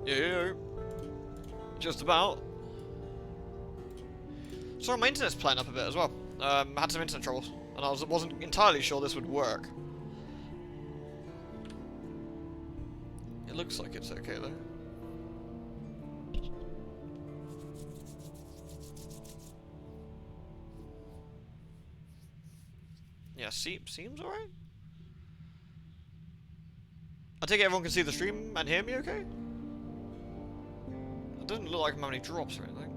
Yeah. Just about. So my internet's playing up a bit as well. Had some internet troubles, and I wasn't entirely sure this would work. It looks like it's okay though. Yeah, seems alright. I take it everyone can see the stream and hear me okay? It doesn't look like I'm having any drops or anything.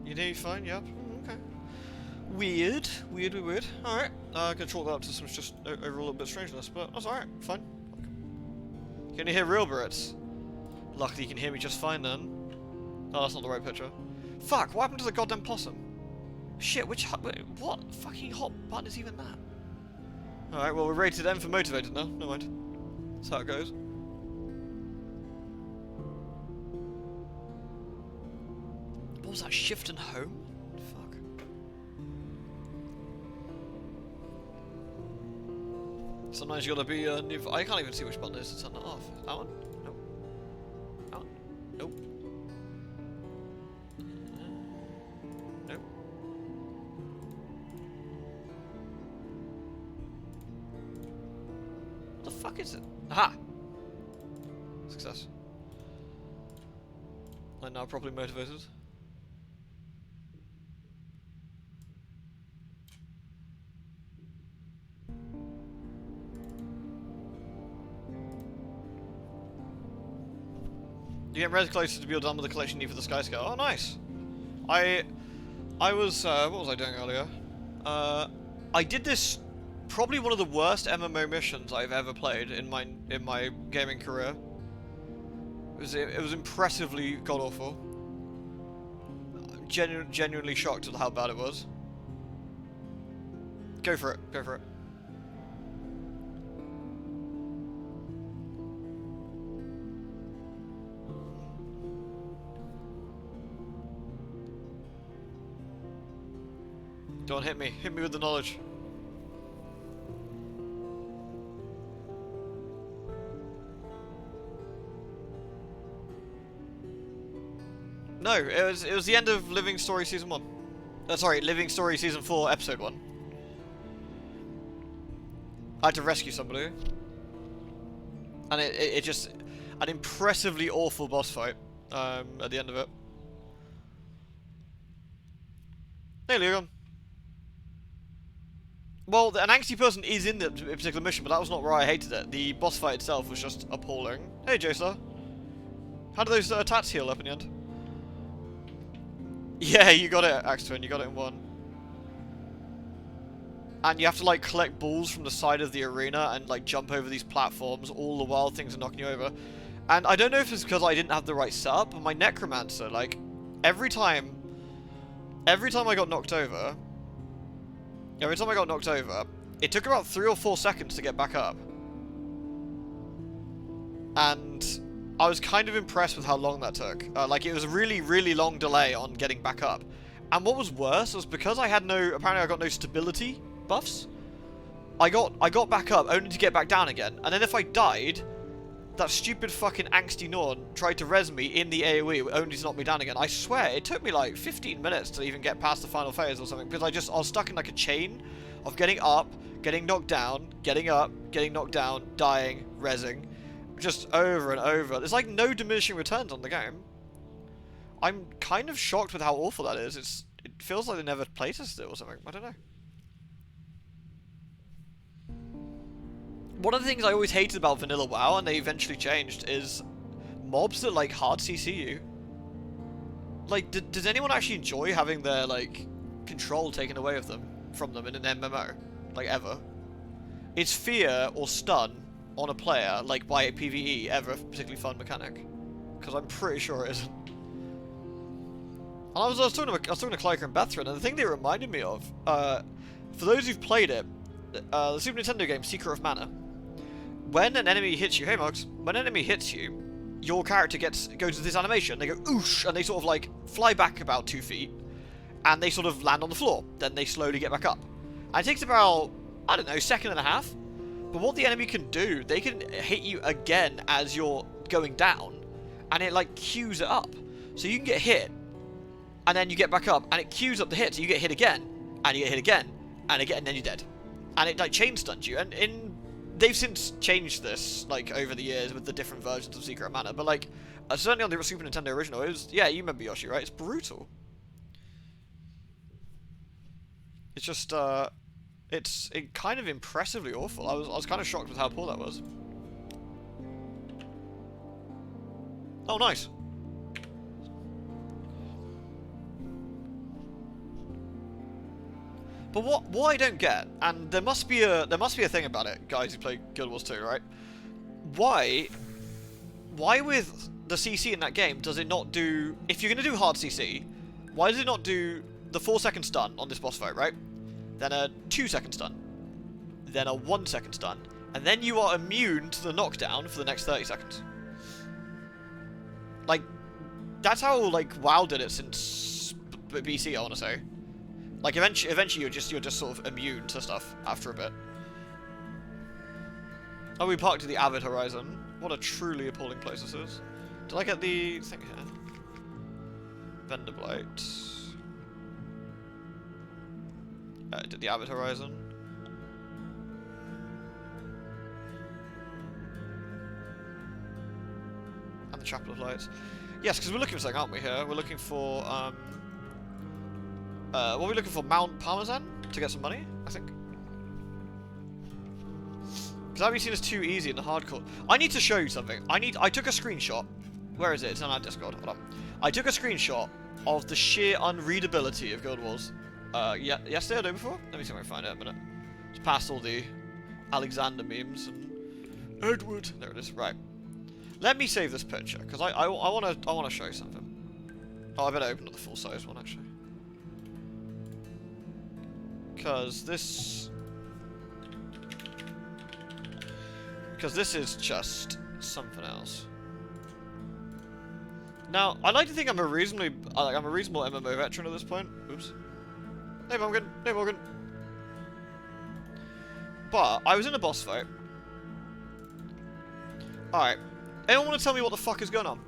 You hear me fine? Yeah. Okay. Weird. Alright. I can chalk that up to some just over a little bit of strangeness, but that's alright. Fine. Can you hear real Brits? Luckily you can hear me just fine then. Oh, that's not the right picture. Fuck, what happened to the goddamn possum? Shit, what fucking hot button is even that? Alright, well we're rated M for motivated now. Never mind. That's how it goes. What was that, shift and home? Fuck. Sometimes you gotta be new. I can't even see which button it is to turn that off. That one? Nope. That one? Nope. Nope. What the fuck is it? Aha! Success. I'm now properly motivated. You get res closer to be done with the collection need for the Sky Scale. Oh, nice. I was what was I doing earlier? I did this probably one of the worst MMO missions I've ever played in my gaming career. It was impressively god awful. I'm genuinely shocked at how bad it was. Go for it. Go for it. Go on, hit me. Hit me with the knowledge. No, it was the end of Living Story Season 1. Sorry, Living Story Season 4, Episode 1. I had to rescue somebody. And it just... an impressively awful boss fight at the end of it. Hey, Leon. Well, an angsty person is in that particular mission, but that was not where I hated it. The boss fight itself was just appalling. Hey, J-Star. How do those tats heal up in the end? Yeah, you got it, Axe Twin. You got it in one. And you have to, like, collect balls from the side of the arena and, like, jump over these platforms all the while things are knocking you over. And I don't know if it's because I didn't have the right setup, but my Necromancer, like, every time I got knocked over... it took about 3 or 4 seconds to get back up. And I was kind of impressed with how long that took. Like, it was a really, really long delay on getting back up. And what was worse was because apparently I got no stability buffs, I got back up only to get back down again. And then if I died, that stupid fucking angsty Norn tried to res me in the AoE only to knock me down again. I swear, it took me like 15 minutes to even get past the final phase or something, because I was stuck in like a chain of getting up, getting knocked down, getting up, getting knocked down, dying, resing. Just over and over. There's like no diminishing returns on the game. I'm kind of shocked with how awful that is. It feels like they never playtested it or something. I don't know. One of the things I always hated about Vanilla WoW, and they eventually changed, is mobs that, like, hard CC you. Like, does anyone actually enjoy having their, like, control taken away from them in an MMO? Like, ever? Is fear or stun on a player, like, by a PvE, ever a particularly fun mechanic? Because I'm pretty sure it isn't. And I was talking to Clyker and Bethrin, and the thing they reminded me of, for those who've played it, the Super Nintendo game Secret of Mana, when an enemy hits you, hey Mugs, when an enemy hits you, your character goes to this animation, they go oosh, and they sort of like fly back about 2 feet, and they sort of land on the floor, then they slowly get back up. And it takes about, I don't know, 1.5 seconds But what the enemy can do, they can hit you again as you're going down, and it like queues it up. So you can get hit, and then you get back up, and it queues up the hit, so you get hit again, and you get hit again, and again, and then you're dead. And it like chain stuns you, and they've since changed this like over the years with the different versions of Secret Mana, but like certainly on the Super Nintendo original, it was, yeah, you remember Yoshi, right? It's brutal. It's just it's kind of impressively awful. I was kind of shocked with how poor that was. Oh, nice. But what I don't get, and there must be a thing about it, guys who play Guild Wars 2, right? Why with the CC in that game does it not do, if you're gonna do hard CC, why does it not do the 4-second stun on this boss fight, right? Then a 2-second stun, then a 1-second stun, and then you are immune to the knockdown for the next 30 seconds. Like, that's how like WoW did it since BC, I want to say. Like eventually you're just sort of immune to stuff after a bit. Oh, we parked at the Avid Horizon. What a truly appalling place this is. Did I get the thing here? Vendor Blight. I did the Avid Horizon. And the Chapel of Lights. Yes, because we're looking for something, aren't we, here? We're looking for, what are we looking for? Mount Parmesan? To get some money, I think. Because I've seen this too easy in the hardcore. I need to show you something. I took a screenshot. Where is it? It's on our Discord. Hold on. I took a screenshot of the sheer unreadability of Guild Wars. Yeah, yesterday or the day before? Let me see if I can find it in a minute. It's past all the Alexander memes and Edward. There it is. Right. Let me save this picture because I wanna show you something. Oh, I better open up the full size one actually. Because this is just something else. Now, I'd like to think I'm a reasonable MMO veteran at this point. Oops. Hey Morgan. Hey Morgan. But I was in a boss fight. Alright. Anyone want to tell me what the fuck is going on?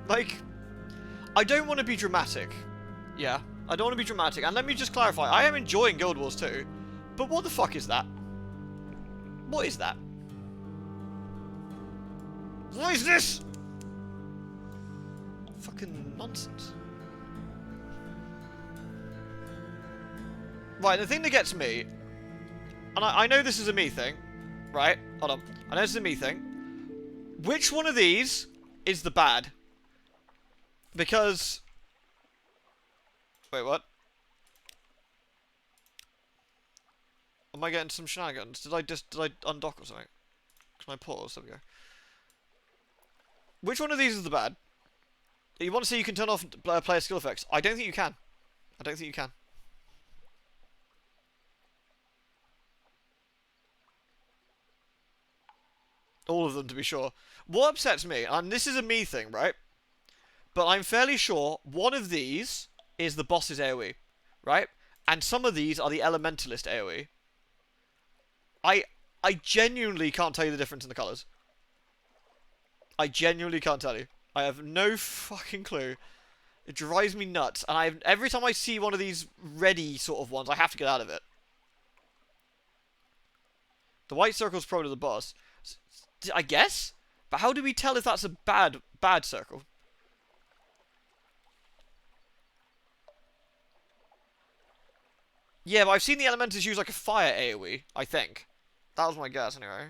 Like, I don't want to be dramatic. Yeah, I don't want to be dramatic. And let me just clarify, I am enjoying Guild Wars 2, but what the fuck is that? What is that? What is this? Fucking nonsense. Right, the thing that gets me, and I know this is a me thing, right? Hold on. I know this is a me thing. Which one of these is the bad? Because... Wait, what? Am I getting some shenanigans? Did I undock or something? Can I pause? There we go. Which one of these is the bad? You want to say you can turn off player skill effects? I don't think you can. I don't think you can. All of them, to be sure. What upsets me, and this is a me thing, right? But I'm fairly sure one of these is the boss's AoE, right? And some of these are the Elementalist AoE. I genuinely can't tell you the difference in the colours. I genuinely can't tell you. I have no fucking clue. It drives me nuts, and every time I see one of these ready sort of ones, I have to get out of it. The white circle's probably the boss, I guess. But how do we tell if that's a bad circle? Yeah, but I've seen the Elementals use like a fire AoE, I think. That was my guess, anyway.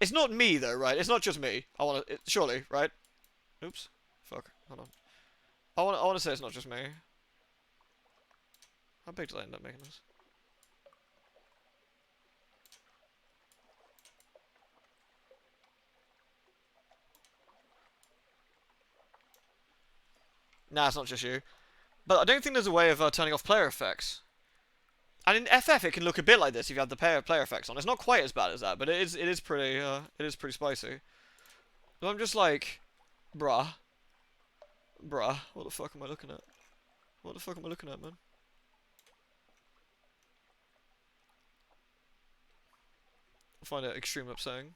It's not me, though, right? It's not just me. Surely, right? Oops. Fuck. Hold on. I want to say it's not just me. How big did I end up making this? Nah, it's not just you. But I don't think there's a way of turning off player effects. And in FF, it can look a bit like this if you have the player effects on. It's not quite as bad as that, but it is pretty spicy. So I'm just like, bruh, what the fuck am I looking at? What the fuck am I looking at, man? I find it extremely upsetting.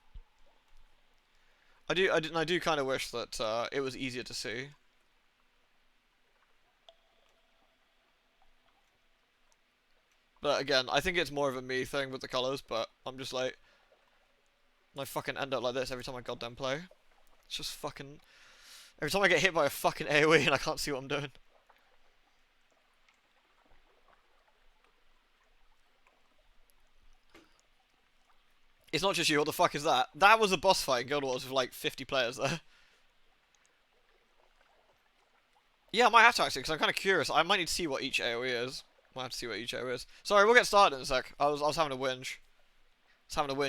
I do kind of wish that it was easier to see. But again, I think it's more of a me thing with the colors. But I'm just like, I fucking end up like this every time I goddamn play. It's just fucking every time I get hit by a fucking AoE and I can't see what I'm doing. It's not just you. What the fuck is that? That was a boss fight in Guild Wars with like 50 players there. Yeah, I might have to actually, because I'm kind of curious. I might need to see what each AoE is. Might have to see what each AoE is. Sorry, we'll get started in a sec. I was having a whinge.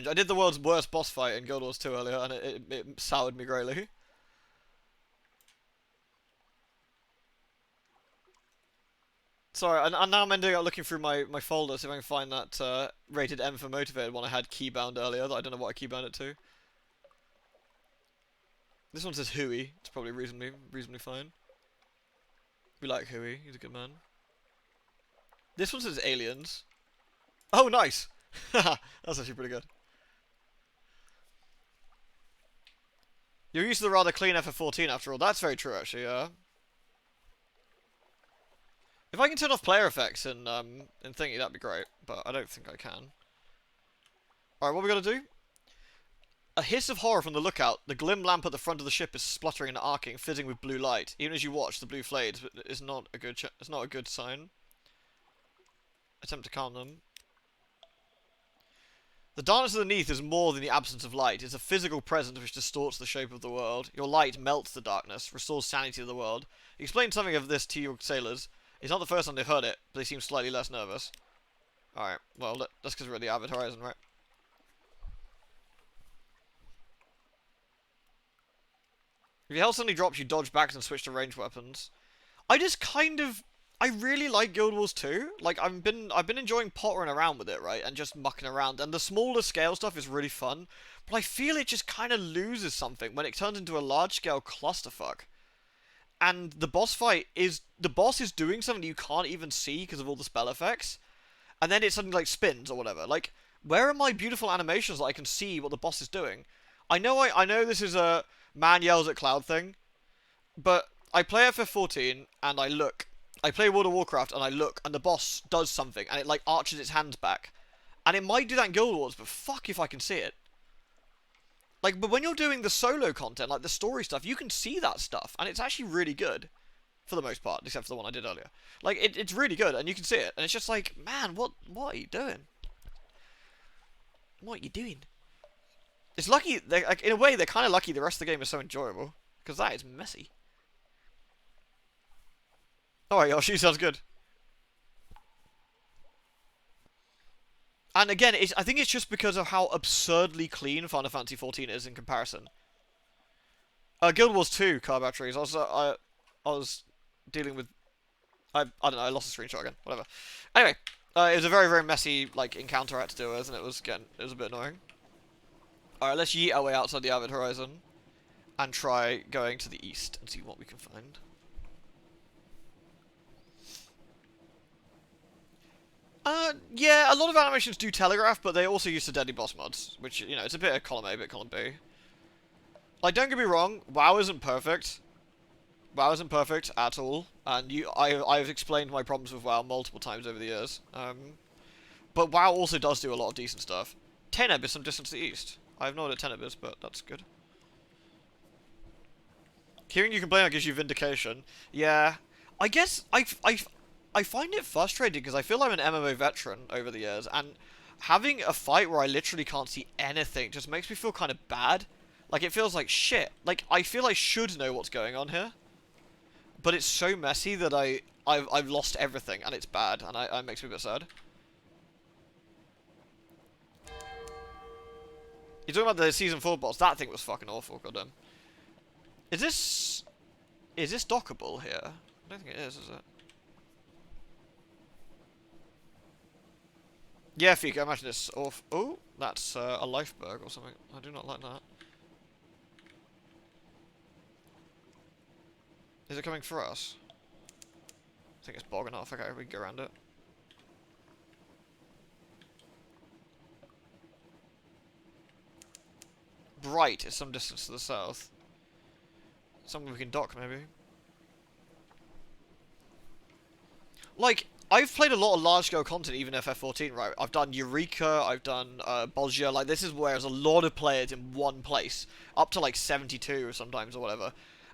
I did the world's worst boss fight in Guild Wars 2 earlier, and it soured me greatly. Sorry, and now I'm ending up looking through my folder, see if I can find that rated M for motivated one I had keybound earlier that I don't know what I keybound it to. This one says Hui. It's probably reasonably fine. We like Hui. He's a good man. This one says aliens. Oh, nice! That's actually pretty good. You're used to the rather clean FF14 after all. That's very true, actually, yeah. If I can turn off player effects in Thingy, that'd be great. But I don't think I can. Alright, what we gotta do? A hiss of horror from the lookout. The glim lamp at the front of the ship is spluttering and arcing, fizzing with blue light. Even as you watch, the blue flames is not a good. It's not a good sign. Attempt to calm them. The darkness underneath is more than the absence of light. It's a physical presence which distorts the shape of the world. Your light melts the darkness, restores sanity to the world. Explain something of this to your sailors. It's not the first time they've heard it, but they seem slightly less nervous. Alright, well, that's because we're at the Avid Horizon, right? If your health suddenly drops, you dodge back and switch to ranged weapons. I really like Guild Wars 2. Like, I've been enjoying pottering around with it, right? And just mucking around. And the smaller scale stuff is really fun. But I feel it just kind of loses something when it turns into a large scale clusterfuck. And the boss fight is... The boss is doing something you can't even see because of all the spell effects. And then it suddenly, like, spins or whatever. Like, where are my beautiful animations that I can see what the boss is doing? I know this is a man yells at cloud thing. But I play FF14 and I look. I play World of Warcraft and I look and the boss does something and it like arches its hands back. And it might do that in Guild Wars, but fuck if I can see it. Like, but when you're doing the solo content, like the story stuff, you can see that stuff and it's actually really good. For the most part, except for the one I did earlier. Like, it's really good and you can see it. And it's just like, man, what are you doing? What are you doing? It's lucky, like, in a way, they're kind of lucky the rest of the game is so enjoyable. Because that is messy. Alright, Yoshi, sounds good. And again, I think it's just because of how absurdly clean Final Fantasy XIV is in comparison. Guild Wars 2 car batteries. I was dealing with... I don't know, I lost the screenshot again. Whatever. Anyway, it was a very, very messy, like, encounter I had to deal with, and it was a bit annoying. Alright, let's yeet our way outside the Avid Horizon. And try going to the east and see what we can find. Yeah, a lot of animations do telegraph, but they also use the deadly boss mods, which, you know, it's a bit of column A, a bit of column B. Like, don't get me wrong, WoW isn't perfect. WoW isn't perfect at all, and I've explained my problems with WoW multiple times over the years. But WoW also does do a lot of decent stuff. Teneb is some distance to the east. I have no idea what Teneb is, but that's good. Hearing you complain gives you vindication. Yeah, I guess I find it frustrating because I feel I'm an MMO veteran over the years, and having a fight where I literally can't see anything just makes me feel kind of bad. Like, it feels like shit. Like, I feel I should know what's going on here, but it's so messy that I've lost everything, and it's bad, and it makes me a bit sad. You're talking about the Season 4 boss? That thing was fucking awful, goddamn. Is this dockable here? I don't think it is it? Yeah, Fika, imagine this. Oh, that's a lifeberg or something. I do not like that. Is it coming for us? I think it's bogging off. Okay, we can go around it. Bright is some distance to the south. Somewhere we can dock, maybe. Like, I've played a lot of large-scale content, even FF14, right? I've done Eureka, I've done Bosnia. Like, this is where there's a lot of players in one place. Up to, like, 72 sometimes or whatever.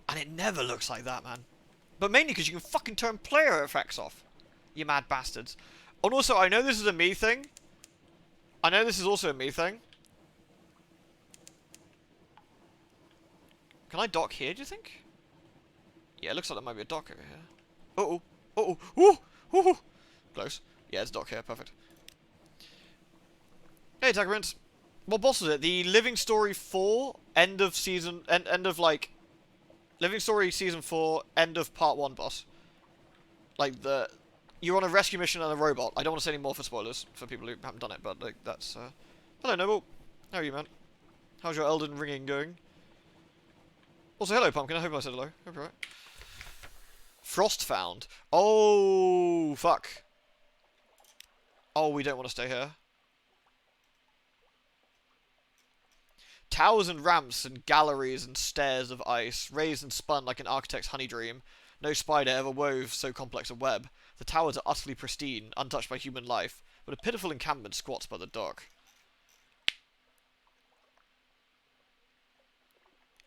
And it never looks like that, man. But mainly because you can fucking turn player effects off. You mad bastards. And also, I know this is a me thing. I know this is also a me thing. Can I dock here, do you think? Yeah, it looks like there might be a dock over here. Uh-oh. Uh-oh. Ooh! Ooh! Close. Yeah, it's dock here. Perfect. Hey, Taggerins. What boss was it? The Living Story 4, end of season... End of, like... Living Story Season 4, end of Part 1 boss. Like, you're on a rescue mission and a robot. I don't want to say any more for spoilers for people who haven't done it, but, like, that's, Hello, Noble. How are you, man? How's your Elden Ringing going? Also, hello, Pumpkin. I hope I said hello. Hope you're right. Frost found. Oh, fuck. Oh, we don't want to stay here. Towers and ramps and galleries and stairs of ice, raised and spun like an architect's honey dream. No spider ever wove so complex a web. The towers are utterly pristine, untouched by human life, but a pitiful encampment squats by the dock.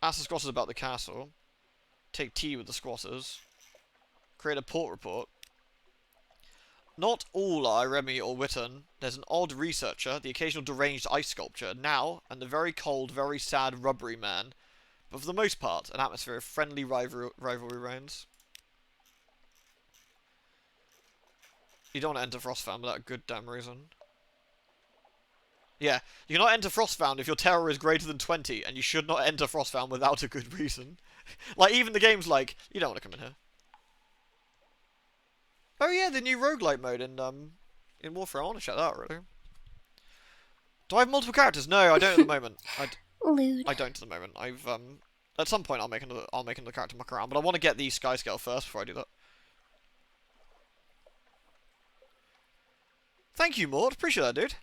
Ask the squatters about the castle. Take tea with the squatters. Create a port report. Not all are Remy or Witten. There's an odd researcher, the occasional deranged ice sculpture, now, and the very cold, very sad rubbery man. But for the most part, an atmosphere of friendly rivalry reigns. You don't want to enter Frostfound without a good damn reason. Yeah, you cannot enter Frostfound if your terror is greater than 20, and you should not enter Frostfound without a good reason. Like, even the game's like, you don't want to come in here. Oh yeah, the new roguelite mode in Warfare. I want to check that out, really. Do I have multiple characters? No, I don't at the moment. I don't at the moment. At some point I'll make another character muck around, but I want to get the Sky Scale first before I do that. Thank you, Mort. Appreciate that, dude.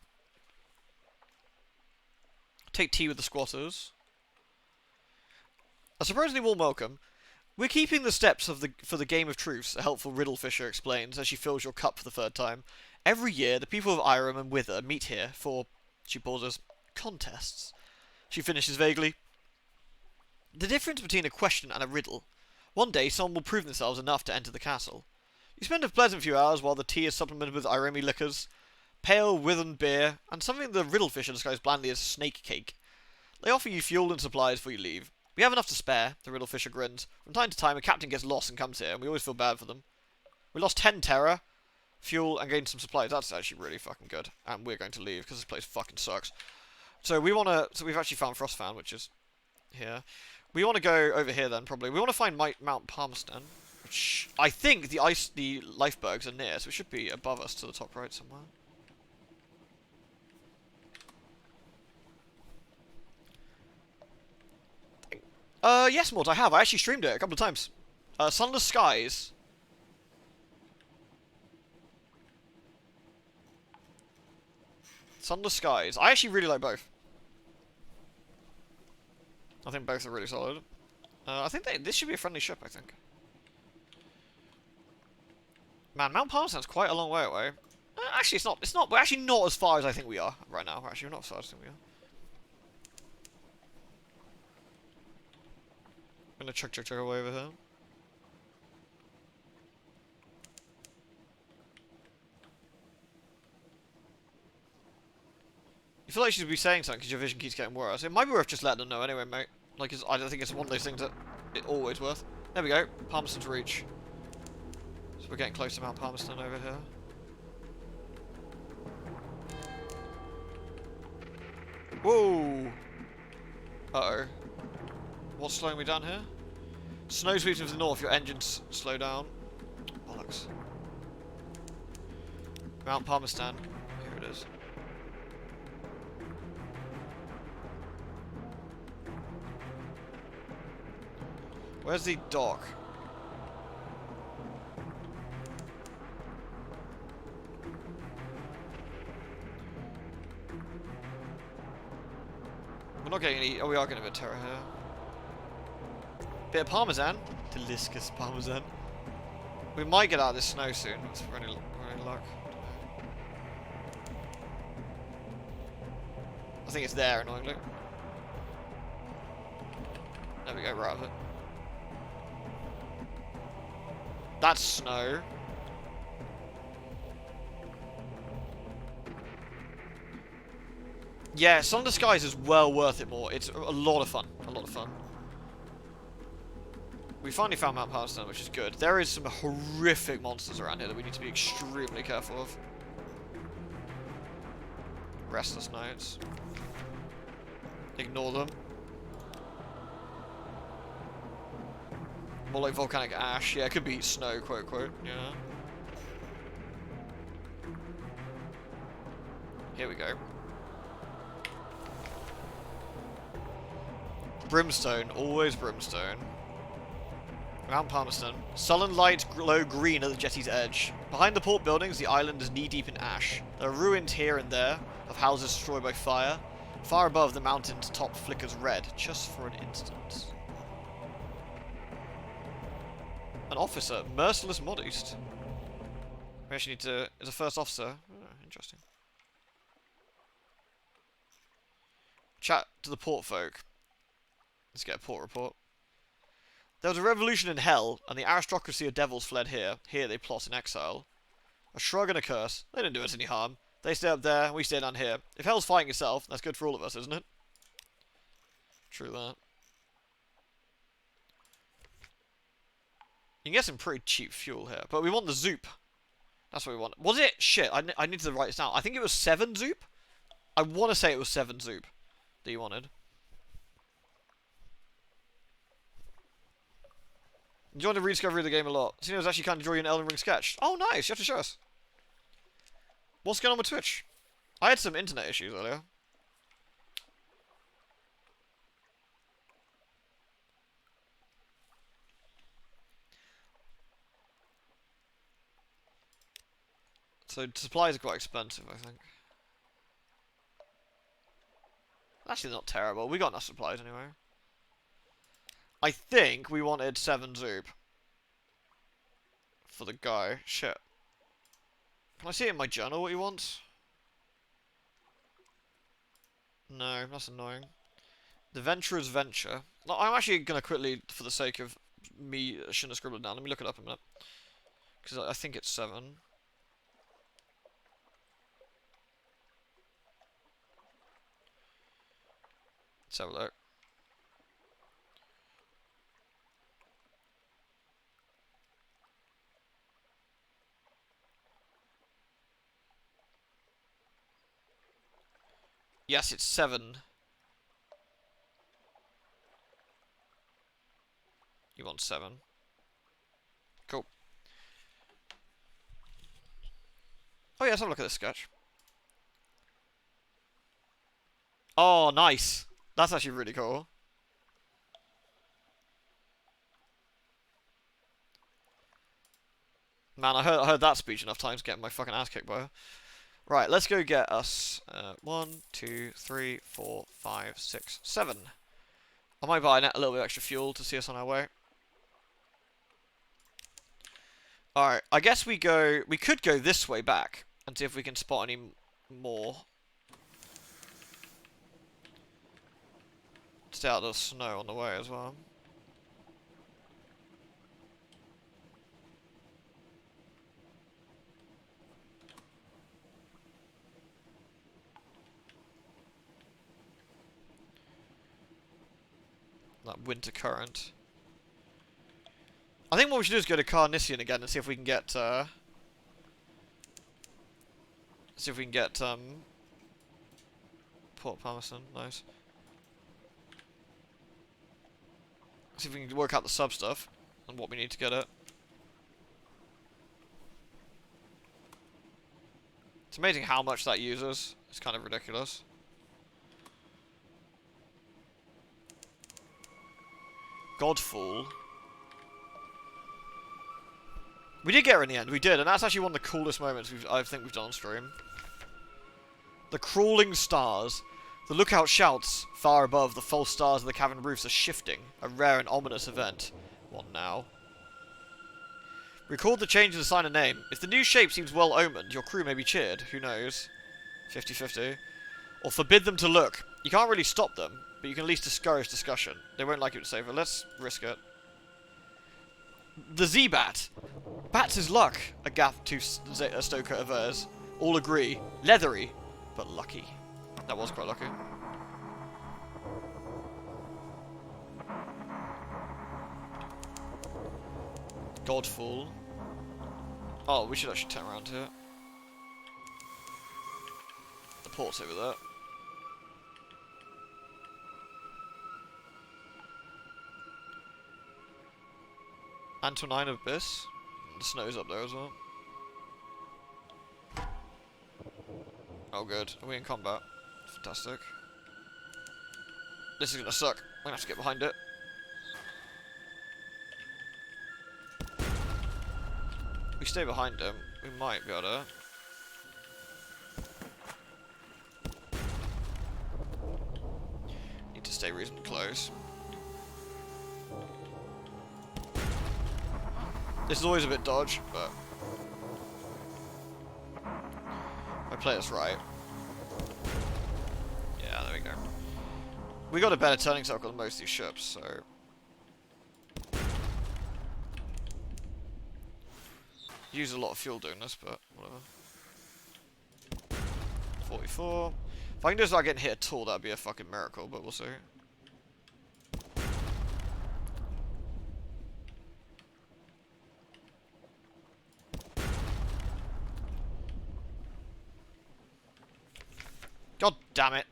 Take tea with the squatters. A surprisingly warm welcome. We're keeping the steps for the Game of Truths, a helpful riddle fisher explains as she fills your cup for the third time. Every year, the people of Irem and Wither meet here for, she pauses, contests. She finishes vaguely. The difference between a question and a riddle. One day, someone will prove themselves enough to enter the castle. You spend a pleasant few hours while the tea is supplemented with Iremi liquors, pale, withered beer, and something the riddle fisher describes blandly as snake cake. They offer you fuel and supplies before you leave. We have enough to spare, the riddle fisher grins. From time to time, a captain gets lost and comes here, and we always feel bad for them. We lost 10 terror, fuel, and gained some supplies. That's actually really fucking good. And we're going to leave, because this place fucking sucks. So we want to... So we've actually found Frostfound, which is here. We want to go over here, then, probably. We want to find Mount Palmerston, which I think the lifebergs are near, so it should be above us to the top right somewhere. Yes, Mort, I have. I actually streamed it a couple of times. Sunless Skies. Sunless Skies. I actually really like both. I think both are really solid. I think this should be a friendly ship, I think. Man, Mount Palmerston's quite a long way away. Actually, it's not. We're actually not as far as I think we are right now. Actually, we're not as far as I think we are. I'm gonna chuck away over here. You feel like you should be saying something because your vision keeps getting worse. It might be worth just letting them know anyway, mate. Like, I don't think it's one of those things that it's always worth. There we go. Palmerston's Reach. So we're getting close to Mount Palmerston over here. Whoa! Uh-oh. What's slowing me down here? Snow sweeps to the north, your engines slow down. Bollocks. Mount Palmerston. Here it is. Where's the dock? We're not getting any... Oh, we are getting a bit of terror here. Bit of parmesan. Delicious parmesan. We might get out of this snow soon. If we're any luck. I think it's there, annoyingly. There we go, right of it. That's snow. Yeah, Sunless Skies is well worth it more. It's a lot of fun. A lot of fun. We finally found Mount Palestine, which is good. There is some horrific monsters around here that we need to be extremely careful of. Restless Nights. Ignore them. More like volcanic ash. Yeah, it could be snow, quote, quote. Yeah. Here we go. Brimstone. Always brimstone. Mount Palmerston. Sullen lights glow green at the jetty's edge. Behind the port buildings, the island is knee-deep in ash. There are ruins here and there of houses destroyed by fire. Far above, the mountain's top flickers red, just for an instant. An officer. Merciless Modest. We actually need to... As a first officer. Oh, interesting. Chat to the port folk. Let's get a port report. There was a revolution in hell, and the aristocracy of devils fled here. Here they plot in exile. A shrug and a curse. They didn't do us any harm. They stay up there, we stay down here. If hell's fighting itself, that's good for all of us, isn't it? True that. You can get some pretty cheap fuel here, but we want the Zoop. That's what we want. Was it? Shit, I need to write this down. I think it was 7 Zoop? I want to say it was 7 Zoop that you wanted. Enjoyed the rediscovery of the game a lot. Seen it was actually kind of drawing an Elden Ring sketch. Oh, nice. You have to show us. What's going on with Twitch? I had some internet issues earlier. So supplies are quite expensive, I think. Actually, not terrible. We got enough supplies anyway. I think we wanted 7 Zoop. For the guy. Shit. Can I see it in my journal what he wants? No, that's annoying. The Venturer's Venture. No, I'm actually going to quickly, for the sake of me, shouldn't have scribbled it down. Let me look it up a minute. Because I think it's 7. Let's have a look. Yes, it's 7. You want 7. Cool. Oh yeah, let's have a look at this sketch. Oh, nice. That's actually really cool. Man, I heard that speech enough times to get my fucking ass kicked by her. Right, let's go get us 1, 2, 3, 4, 5, 6, 7. I might buy a little bit of extra fuel to see us on our way. Alright, I guess we could go this way back and see if we can spot any more. Stay out of the snow on the way as well. That winter current. I think what we should do is go to Carnissian again and see if we can get Port Palmerston, nice. See if we can work out the sub stuff and what we need to get it. It's amazing how much that uses. It's kind of ridiculous. Godfall. We did get her in the end, we did, and that's actually one of the coolest moments I think we've done on stream. The crawling stars. The lookout shouts far above the false stars of the cavern roofs are shifting, a rare and ominous event. What now? Record the change in the sign of name. If the new shape seems well omened, your crew may be cheered. Who knows? 50-50. Or forbid them to look. You can't really stop them, but you can at least discourage discussion. They won't like it to say, but let's risk it. The Z-Bat. Bats is luck, a gaff to Stoker avers. All agree. Leathery, but lucky. That was quite lucky. Godfall. Oh, we should actually turn around here. The port's over there. Antonine Abyss. The snow's up there as well. Oh good. Are we in combat? Fantastic. This is gonna suck. I'm gonna have to get behind it. If we stay behind him, we might be able to. Need to stay reasonably close. This is always a bit dodge, but I play this right. Yeah, there we go. We got a better turning circle than most of these ships, so use a lot of fuel doing this, but whatever. 44. If I can just start getting hit at all, that'd be a fucking miracle, but we'll see. God damn it.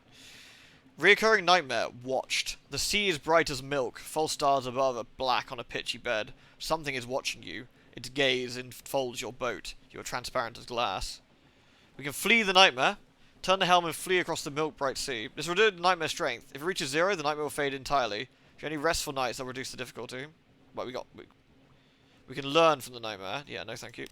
Reoccurring nightmare. Watched. The sea is bright as milk. False stars above are black on a pitchy bed. Something is watching you. Its gaze enfolds your boat. You are transparent as glass. We can flee the nightmare. Turn the helm and flee across the milk-bright sea. This will reduce nightmare strength. If it reaches 0, the nightmare will fade entirely. If you only rest for nights, they'll reduce the difficulty. But we can learn from the nightmare. Yeah, no thank you.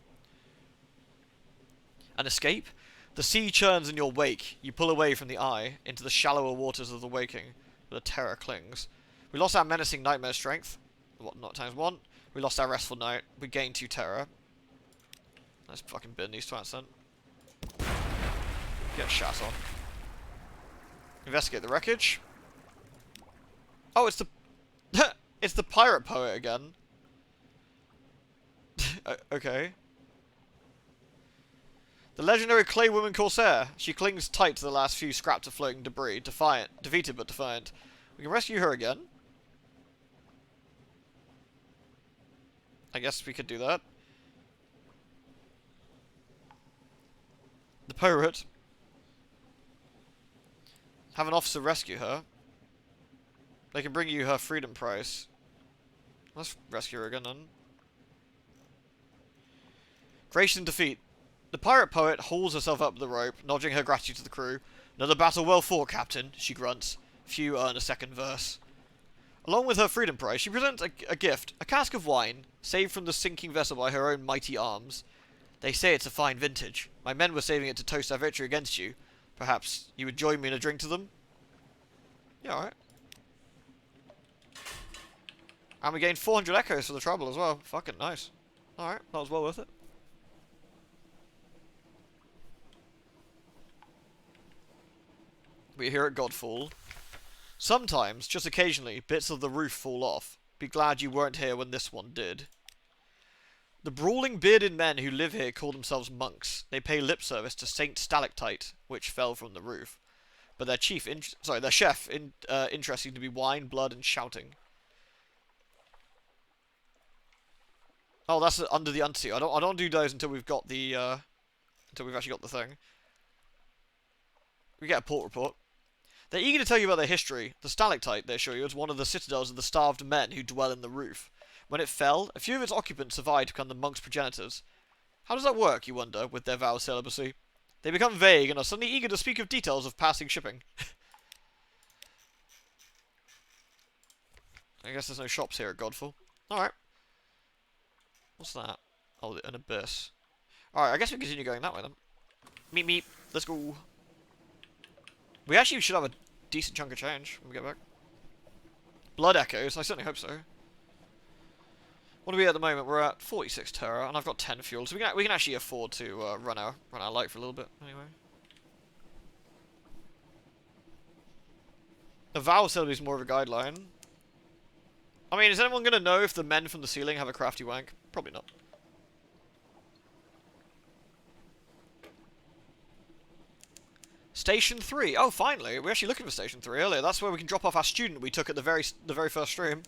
An escape? The sea churns in your wake. You pull away from the eye, into the shallower waters of the waking, where the terror clings. We lost our menacing nightmare strength. What, not times 1? We lost our restful night. We gained 2 terror. Let's fucking bin these twats then. Get shot on. Investigate the wreckage. Oh, it's the... it's the pirate poet again. Okay. The legendary clay woman corsair. She clings tight to the last few scraps of floating debris. Defiant. Defeated but defiant. We can rescue her again. I guess we could do that. The pirate. Have an officer rescue her. They can bring you her freedom price. Let's rescue her again then. Grace and defeat. The pirate poet hauls herself up the rope, nodding her gratitude to the crew. Another battle well fought, Captain, she grunts. Few earn a second verse. Along with her freedom prize, she presents a gift, a cask of wine, saved from the sinking vessel by her own mighty arms. They say it's a fine vintage. My men were saving it to toast our victory against you. Perhaps you would join me in a drink to them? Yeah, alright. And we gained 400 echoes for the trouble as well. Fucking nice. Alright, that was well worth it. We're here at Godfall. Sometimes, just occasionally, bits of the roof fall off. Be glad you weren't here when this one did. The brawling bearded men who live here call themselves monks. They pay lip service to Saint Stalactite, which fell from the roof. But their their chef, interesting to be wine, blood, and shouting. Oh, that's under the Unsea. I don't do those until we've got the until we've actually got the thing. We get a port report. They're eager to tell you about their history. The stalactite, they assure you, is one of the citadels of the starved men who dwell in the roof. When it fell, a few of its occupants survived to become the monks' progenitors. How does that work, you wonder, with their vow of celibacy? They become vague and are suddenly eager to speak of details of passing shipping. I guess there's no shops here at Godfall. Alright. What's that? Oh, an abyss. Alright, I guess we continue going that way then. Meet me. Let's go. We actually should have a decent chunk of change when we get back. Blood echoes. I certainly hope so. What are we at the moment? We're at 46 terror, and I've got 10 fuel, so we can actually afford to run our light for a little bit. Anyway. The vow said is more of a guideline. I mean, is anyone going to know if the men from the ceiling have a crafty wank? Probably not. Station 3. Oh, finally. We're actually looking for Station 3 earlier. That's where we can drop off our student we took at the very first stream.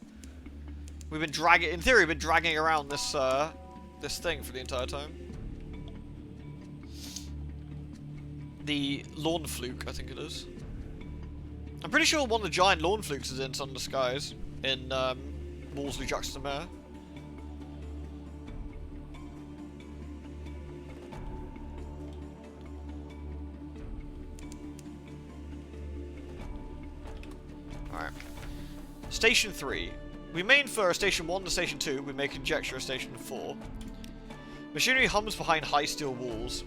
We've been dragging... In theory, we've been dragging around this, this thing for the entire time. The lawn fluke, I think it is. I'm pretty sure one of the giant lawn flukes is in Sunless Skies. In, Wolseley Juxtamare. Alright. Station 3. We may infer Station 1 to Station 2, we may conjecture a Station 4. Machinery hums behind high steel walls.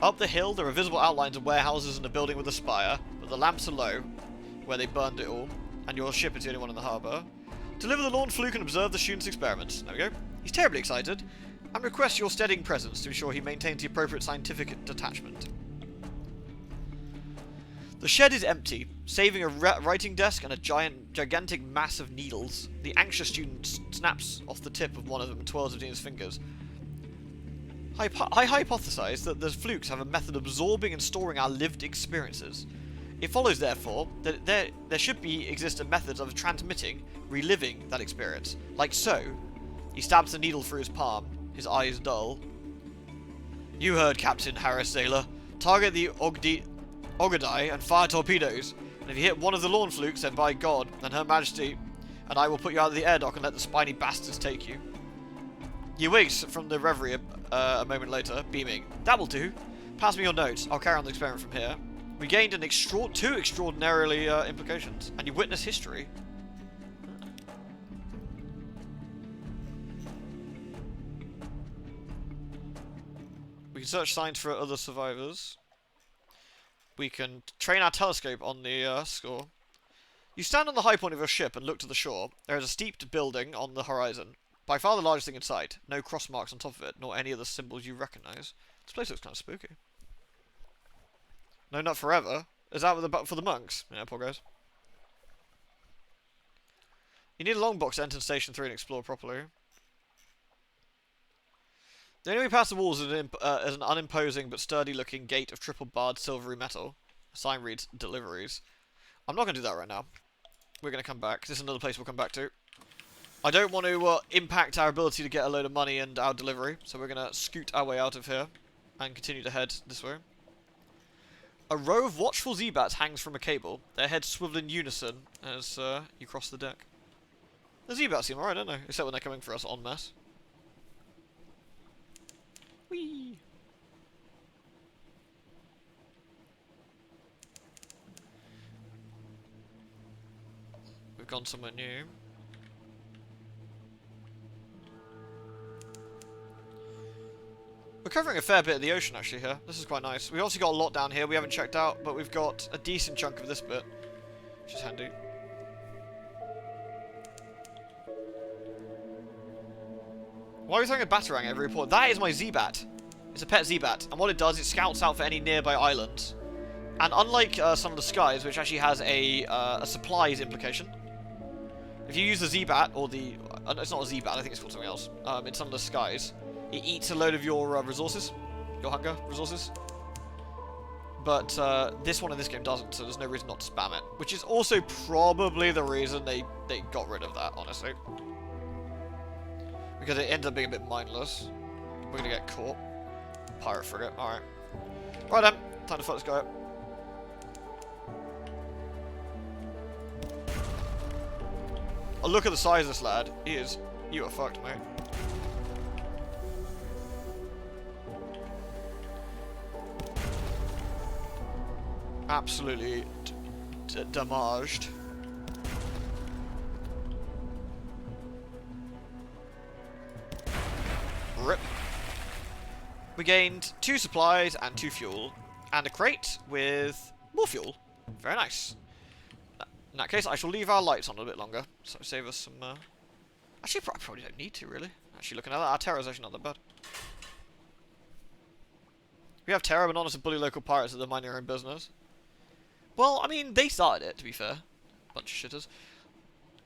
Up the hill, there are visible outlines of warehouses and a building with a spire, but the lamps are low, where they burned it all, and your ship is the only one in the harbour. Deliver the lawn fluke and observe the student's experiments. There we go. He's terribly excited, and requests your steadying presence to ensure he maintains the appropriate scientific detachment. The shed is empty, saving a writing desk and a gigantic mass of needles. The anxious student snaps off the tip of one of them and twirls it in his fingers. I hypothesize that the flukes have a method of absorbing and storing our lived experiences. It follows, therefore, that there should exist a method of transmitting, reliving that experience. Like so. He stabs the needle through his palm, his eyes dull. You heard, Captain Harris Sailor. Target the Ogadai and fire torpedoes. And if you hit one of the lawn flukes, then by God and Her Majesty, and I will put you out of the air dock and let the spiny bastards take you. He wakes from the reverie a moment later, beaming. That will do. Pass me your notes. I'll carry on the experiment from here. We gained two extraordinarily implications, and you witness history. We can search signs for other survivors. We can train our telescope on the score. You stand on the high point of your ship and look to the shore. There is a steeped building on the horizon. By far the largest thing in sight. No cross marks on top of it, nor any other symbols you recognise. This place looks kind of spooky. No, not forever. Is that for the monks? Yeah, poor guys. You need a long box to enter Station 3 and explore properly. The only way past the walls is an unimposing but sturdy-looking gate of triple-barred silvery metal. A sign reads, Deliveries. I'm not going to do that right now. We're going to come back. This is another place we'll come back to. I don't want to impact our ability to get a load of money and our delivery, so we're going to scoot our way out of here and continue to head this way. A row of watchful Z-bats hangs from a cable, their heads swivel in unison as you cross the deck. The Z-bats seem alright, don't they? Except when they're coming for us en masse. Whee! We've gone somewhere new. We're covering a fair bit of the ocean actually here. This is quite nice. We've also got a lot down here we haven't checked out, but we've got a decent chunk of this bit, which is handy. Why are we throwing a batarang at every report? That is my Z-Bat. It's a pet Z-Bat, and what it does, it scouts out for any nearby islands. And unlike some of the skies, which actually has a supplies implication, if you use the Z-Bat, or the... it's not a Z-Bat, I think it's called something else, in some of the skies, it eats a load of your resources, your hunger resources. But this one in this game doesn't, so there's no reason not to spam it. Which is also probably the reason they got rid of that, honestly. Because it ends up being a bit mindless. We're gonna get caught. Pirate frigate, alright. Right then, time to fuck this guy up. Oh, look at the size of this lad. You are fucked, mate. Absolutely damaged. Rip. We gained 2 supplies and 2 fuel. And a crate with more fuel. Very nice. In that case, I shall leave our lights on a bit longer. So save us some... Actually, I probably don't need to, really. Actually, looking at that, our terror is actually not that bad. We have terror, but not to bully local pirates that are minding their own business. Well, I mean, they started it, to be fair. Bunch of shitters.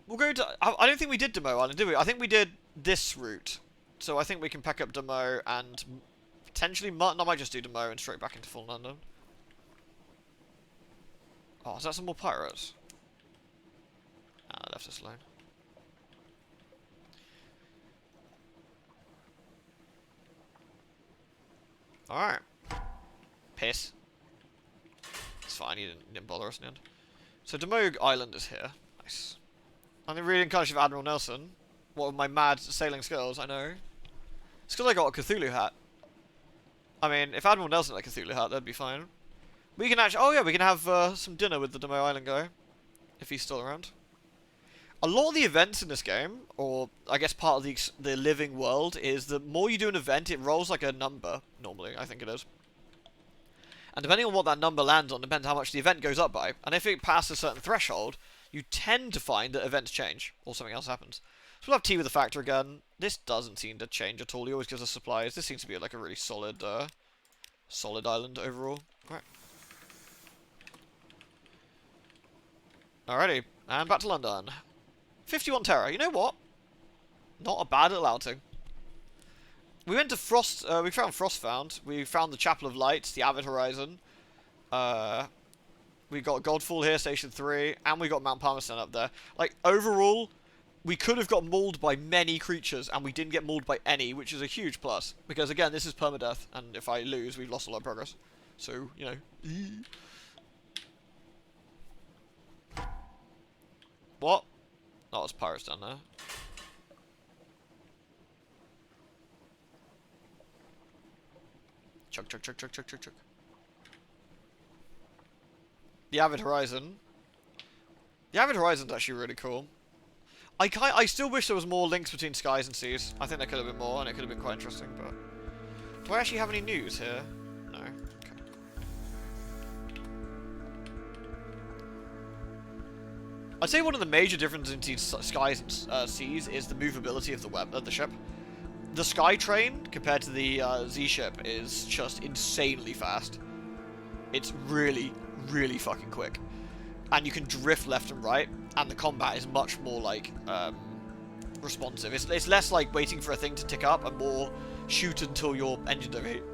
We'll go to... I don't think we did Demo Island, did we? I think we did this route. So I think we can pack up Demo and potentially... No, I might just do Demo and straight back into full London. Oh, is that some more pirates? Ah, I left us alone. Alright. Piss. It's fine, he didn't bother us in the end. So Demogue Island is here. Nice. I'm the reincarnation of Admiral Nelson. What with my mad sailing skills, I know. It's because I got a Cthulhu hat. I mean, if Admiral Nelson had a Cthulhu hat, that'd be fine. We can actually... Oh yeah, we can have some dinner with the Demogue Island guy. If he's still around. A lot of the events in this game, or I guess part of the living world, is the more you do an event, it rolls like a number, normally, I think it is. And depending on what that number lands on, depends how much the event goes up by. And if it passes a certain threshold, you tend to find that events change, or something else happens. So we'll have tea with the factor again. This doesn't seem to change at all, he always gives us supplies. This seems to be like a really solid, solid island overall. Right. Alrighty, and back to London. 51 terror. You know what? Not a bad little outing. We went to Frost. We found Frostfound. We found the Chapel of Lights, the Avid Horizon. We got Godfall here, Station 3, and we got Mount Parmesan up there. Like overall, we could have got mauled by many creatures, and we didn't get mauled by any, which is a huge plus. Because again, this is permadeath, and if I lose, we've lost a lot of progress. So you know. What? Oh, there's pirates down there. Chug, chug, chug, chug, chug, chug, chug. The Avid Horizon. The Avid Horizon's actually really cool. I still wish there was more links between skies and seas. I think there could have been more, and it could have been quite interesting, but... Do I actually have any news here? No. I'd say one of the major differences between skies and seas is the movability of the ship. The Sky Train, compared to the Z ship, is just insanely fast. It's really, really fucking quick. And you can drift left and right, and the combat is much more, like, responsive. It's less like waiting for a thing to tick up, and more shoot until your engines overheat.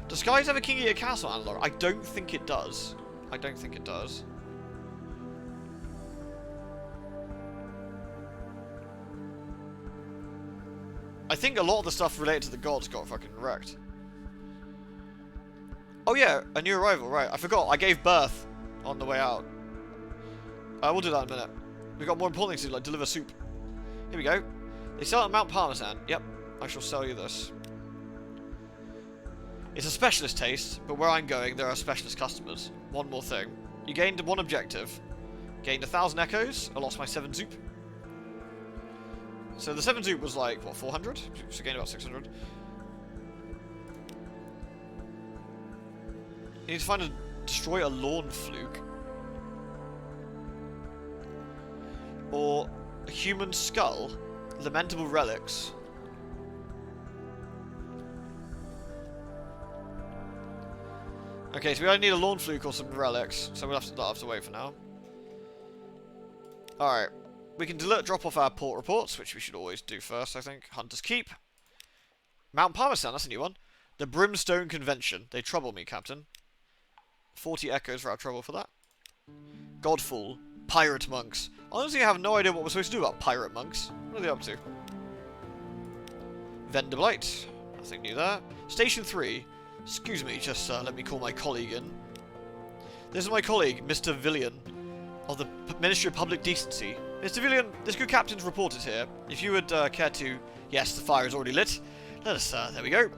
Does Skies have a King Eater Castle analog? I don't think it does. I don't think it does. I think a lot of the stuff related to the gods got fucking wrecked. Oh yeah, a new arrival, right. I forgot, I gave birth on the way out. We'll do that in a minute. We've got more important things to do, like deliver soup. Here we go. They sell it at Mount Parmesan. Yep, I shall sell you this. It's a specialist taste, but where I'm going, there are specialist customers. One more thing. You gained one objective. Gained 1,000 echoes. I lost my 7 soup. So the 7 zoop was like, what, 400? So gained about 600. You need to destroy a lawn fluke. Or a human skull. Lamentable relics. Okay, so we only need a lawn fluke or some relics, so we'll have to wait for now. Alright. We can drop off our port reports, which we should always do first, I think. Hunter's Keep. Mount Parmesan, that's a new one. The Brimstone Convention. They trouble me, Captain. 40 echoes for our trouble for that. Godfall. Pirate monks. Honestly, I have no idea what we're supposed to do about pirate monks. What are they up to? Vendor Blight. Nothing new there. Station 3. Excuse me, just let me call my colleague in. This is my colleague, Mr. Villian, of the Ministry of Public Decency. Mr. Villian, this good captain's report is here. If you would care to... Yes, the fire is already lit. Let us, there we go.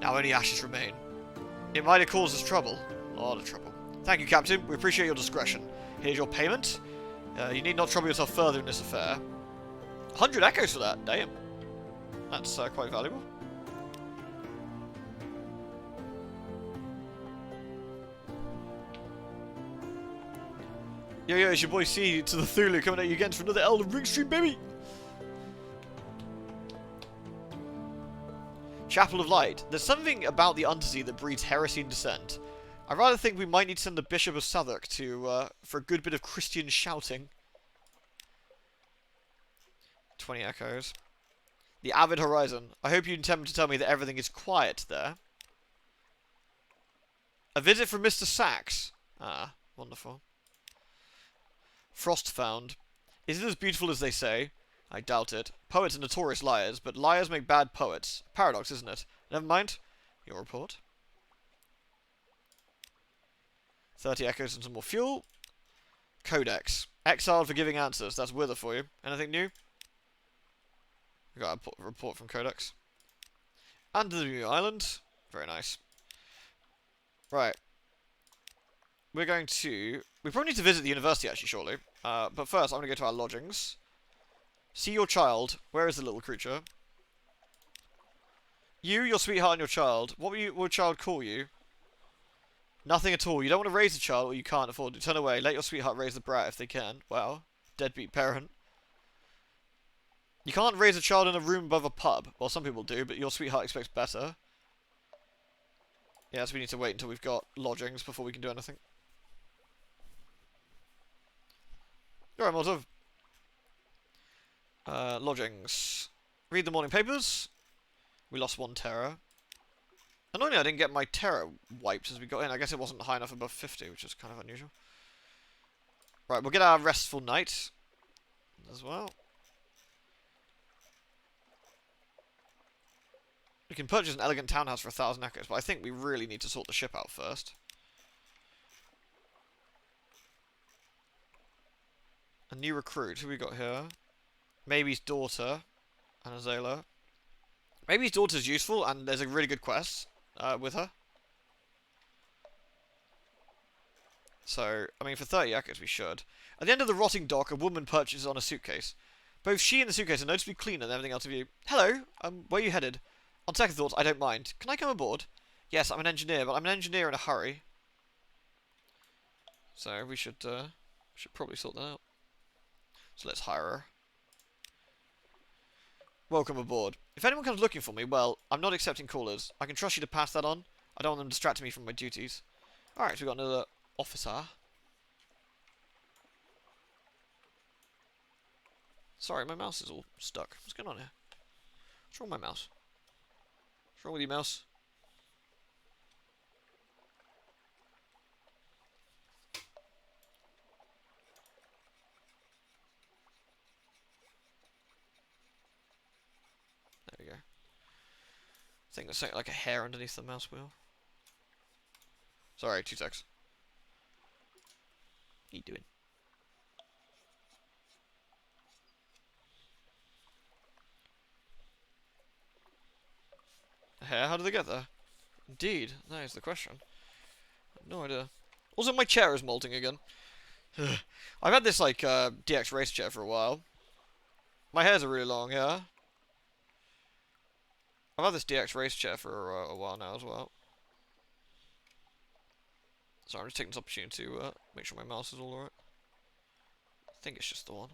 Now only ashes remain. It might have caused us trouble. A lot of trouble. Thank you, Captain. We appreciate your discretion. Here's your payment. You need not trouble yourself further in this affair. 100 echoes for that. Damn. That's quite valuable. Yo, yo, it's your boy C to the Thulu coming at you again for another Elden Ring stream, baby! Chapel of Light. There's something about the Undersea that breeds heresy and dissent. I rather think we might need to send the Bishop of Southwark to, for a good bit of Christian shouting. 20 echoes. The Avid Horizon. I hope you intend to tell me that everything is quiet there. A visit from Mr. Sachs. Ah, wonderful. Frost found. Is it as beautiful as they say? I doubt it. Poets are notorious liars, but liars make bad poets. Paradox, isn't it? Never mind. Your report. 30 echoes and some more fuel. Codex. Exiled for giving answers. That's Wither for you. Anything new? We got a report from Codex. And the new island. Very nice. Right. We're going to... We probably need to visit the university, actually, shortly. But first, I'm going to go to our lodgings. See your child. Where is the little creature? You, your sweetheart, and your child. What would your child call you? Nothing at all. You don't want to raise a child, or you can't afford to. Turn away. Let your sweetheart raise the brat if they can. Wow. Deadbeat parent. You can't raise a child in a room above a pub. Well, some people do, but your sweetheart expects better. Yes, we need to wait until we've got lodgings before we can do anything. Alright, Molotov. Lodgings. Read the morning papers. We lost 1 terror. Annoyingly, I didn't get my terror wiped as we got in. I guess it wasn't high enough above 50, which is kind of unusual. Right, we'll get our restful night as well. We can purchase an elegant townhouse for 1,000 echoes, but I think we really need to sort the ship out first. A new recruit. Who we got here? Maybe's daughter. And Azela. Maybe's daughter's useful, and there's a really good quest with her. So, I mean, for 30 echoes we should. At the end of the rotting dock, a woman perches on a suitcase. Both she and the suitcase are noticeably cleaner than everything else of you. Hello, where are you headed? On second thoughts, I don't mind. Can I come aboard? Yes, I'm an engineer, but I'm an engineer in a hurry. So, we should probably sort that out. So let's hire her. Welcome aboard. If anyone comes looking for me, well, I'm not accepting callers. I can trust you to pass that on. I don't want them distracting me from my duties. Alright, so we've got another officer. Sorry, my mouse is all stuck. What's going on here? What's wrong with my mouse? What's wrong with you, mouse? There we go. I think there's something like a hair underneath the mouse wheel. Sorry, 2 secs. What are you doing? A hair? How did they get there? Indeed, that is the question. I have no idea. Also, my chair is molting again. I've had this, like, DX race chair for a while. My hairs are really long, yeah? I've had this DX race chair for a while now as well. So I'm just taking this opportunity to make sure my mouse is all alright. I think it's just the one.